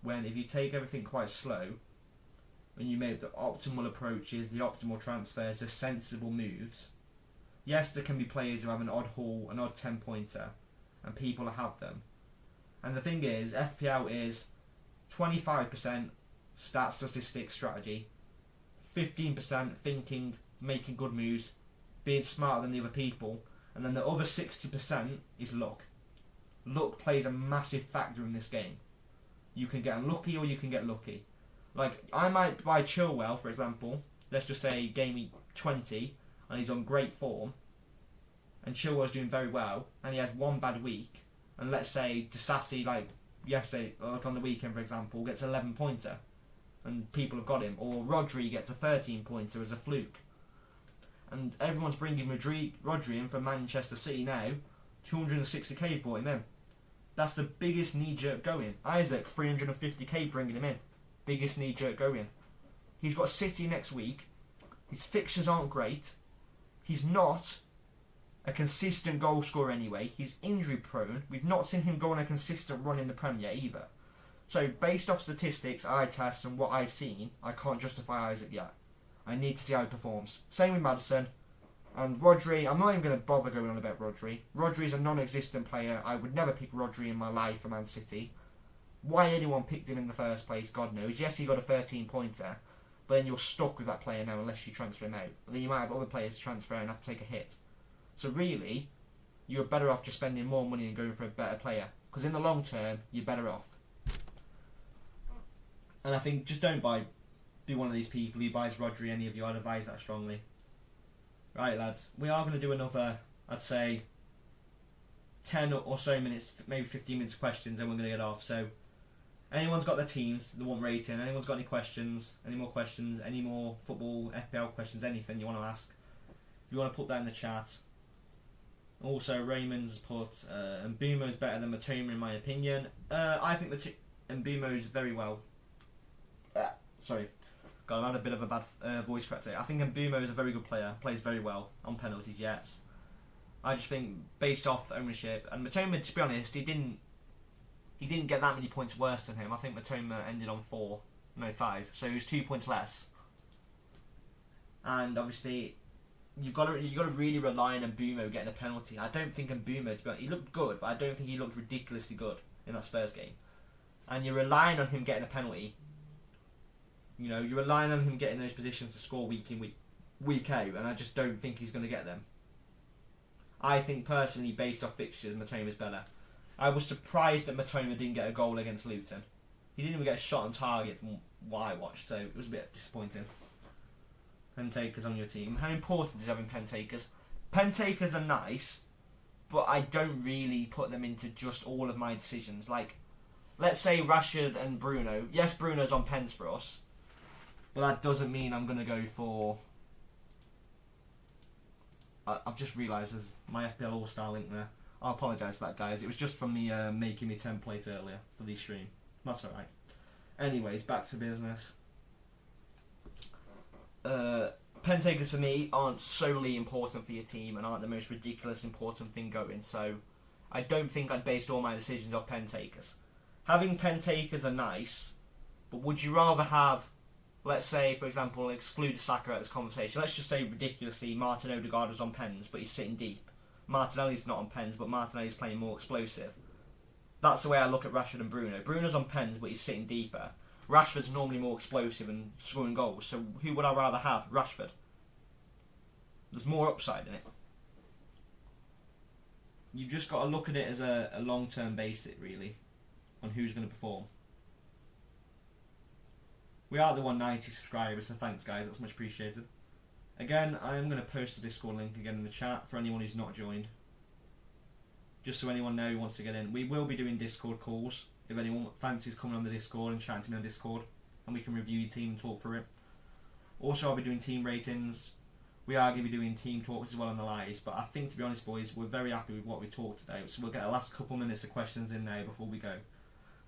When if you take everything quite slow, and you make the optimal approaches, the optimal transfers, the sensible moves, yes, there can be players who have an odd haul, an odd 10-pointer, and people have them. And the thing is, FPL is 25% stats, statistics, strategy, 15% thinking, making good moves, being smarter than the other people, and then the other 60% is luck. Luck plays a massive factor in this game. You can get unlucky or you can get lucky. Like, I might buy Chilwell, for example, let's just say game week 20, and he's on great form, and Chilwell's doing very well, and he has one bad week, and let's say Disassi, like yesterday, like on the weekend for example, gets 11-pointer, and people have got him, or Rodri gets a 13-pointer as a fluke, and everyone's bringing Rodri in from Manchester City now. 260k brought him in. That's the biggest knee-jerk going. Isaac, 350k bringing him in. Biggest knee-jerk going. He's got City next week. His fixtures aren't great. He's not a consistent goal scorer anyway. He's injury prone. We've not seen him go on a consistent run in the Premier either. So based off statistics, eye tests and what I've seen, I can't justify Isaac yet. I need to see how he performs. Same with Maddison. And Rodri, I'm not even going to bother going on about Rodri. Rodri's a non-existent player. I would never pick Rodri in my life for Man City. Why anyone picked him in the first place, God knows. Yes, he got a 13-pointer, but then you're stuck with that player now unless you transfer him out. But then you might have other players to transfer and have to take a hit. So really, you're better off just spending more money and going for a better player. Because in the long term, you're better off. And I think just don't be one of these people who buys Rodri, any of you. I'd advise that strongly. Right, lads, we are going to do another, I'd say, 10 or so minutes, maybe 15 minutes of questions, and we're going to get off. So, anyone's got their teams, they want rating, anyone's got any questions, any more football, FPL questions, anything you want to ask, if you want to put that in the chat. Also, Raymond's put, Mbumo's better than Matoma in my opinion. I think Mbumo's very well. Sorry. God, I had a bit of a bad voice crack today. I think Mbumo is a very good player, plays very well on penalties yet. I just think based off ownership, and Matoma, to be honest, he didn't get that many points worse than him. I think Matoma ended on 5, so he was 2 points less. And obviously, you've got to really rely on Mbumo getting a penalty. I don't think Mbumo, to be honest, he looked good, but I don't think he looked ridiculously good in that Spurs game. And you're relying on him getting a penalty. You know, you're relying on him getting those positions to score week in, week out, and I just don't think he's going to get them. I think, personally, based off fixtures, Matoma's better. I was surprised that Matoma didn't get a goal against Luton. He didn't even get a shot on target from what I watched, so it was a bit disappointing. Pen takers on your team. How important is having pen takers? Pen takers are nice, but I don't really put them into just all of my decisions. Like, let's say Rashford and Bruno. Yes, Bruno's on pens for us. But that doesn't mean I'm going to go for... I've just realised there's my FPL All-Star link there. I apologise for that, guys. It was just from me making me template earlier for the stream. That's alright. Anyways, back to business. Pen takers for me aren't solely important for your team and aren't the most ridiculous important thing going. So I don't think I'd based all my decisions off pen takers. Having pen takers are nice, but would you rather have... let's say, for example, exclude Saka out of this conversation. Let's just say ridiculously Martin Odegaard was on pens, but he's sitting deep. Martinelli's not on pens, but Martinelli's playing more explosive. That's the way I look at Rashford and Bruno. Bruno's on pens, but he's sitting deeper. Rashford's normally more explosive and scoring goals, so who would I rather have? Rashford. There's more upside in it. You've just got to look at it as a long-term basis, really, on who's going to perform. We are the 190 subscribers, so thanks guys, that's much appreciated. Again, I am going to post the Discord link again in the chat for anyone who's not joined. Just so anyone now who wants to get in. We will be doing Discord calls, if anyone fancies coming on the Discord and chatting to me on Discord, and we can review your team and talk through it. Also, I'll be doing team ratings. We are going to be doing team talks as well on the lives, but I think, to be honest boys, we're very happy with what we talked today, so we'll get the last couple minutes of questions in now before we go.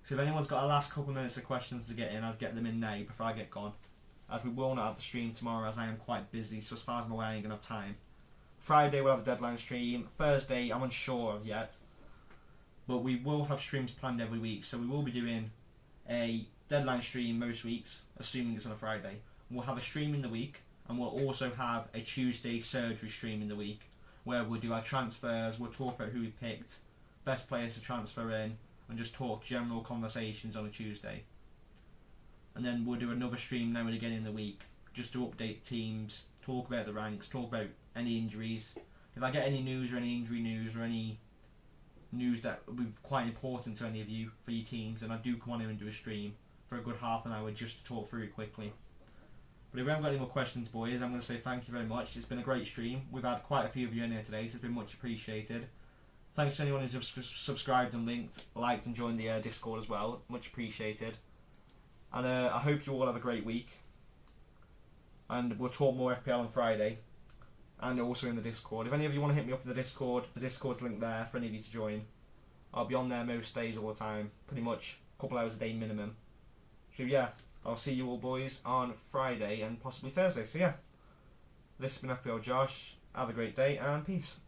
So if anyone's got a last couple minutes of questions to get in, I'll get them in now before I get gone. As we will not have the stream tomorrow, as I am quite busy, so as far as I'm aware I ain't going to have time. Friday we'll have a deadline stream. Thursday I'm unsure of yet, but we will have streams planned every week, so we will be doing a deadline stream most weeks, assuming it's on a Friday. We'll have a stream in the week, and we'll also have a Tuesday surgery stream in the week, where we'll do our transfers, we'll talk about who we picked, best players to transfer in, and just talk general conversations on a Tuesday. And then we'll do another stream now and again in the week, just to update teams, talk about the ranks, talk about any injuries. If I get any news or any injury news or any news that will be quite important to any of you for your teams, then I do come on here and do a stream for a good half an hour just to talk through it quickly. But if we haven't got any more questions, boys, I'm going to say thank you very much. It's been a great stream. We've had quite a few of you in here today, so it's been much appreciated. Thanks to anyone who's subscribed and liked and joined the Discord as well. Much appreciated. And I hope you all have a great week. And we'll talk more FPL on Friday. And also in the Discord. If any of you want to hit me up in the Discord's linked there for any of you to join. I'll be on there most days all the time. Pretty much a couple hours a day minimum. So yeah, I'll see you all boys on Friday and possibly Thursday. So yeah, this has been FPL Josh. Have a great day and peace.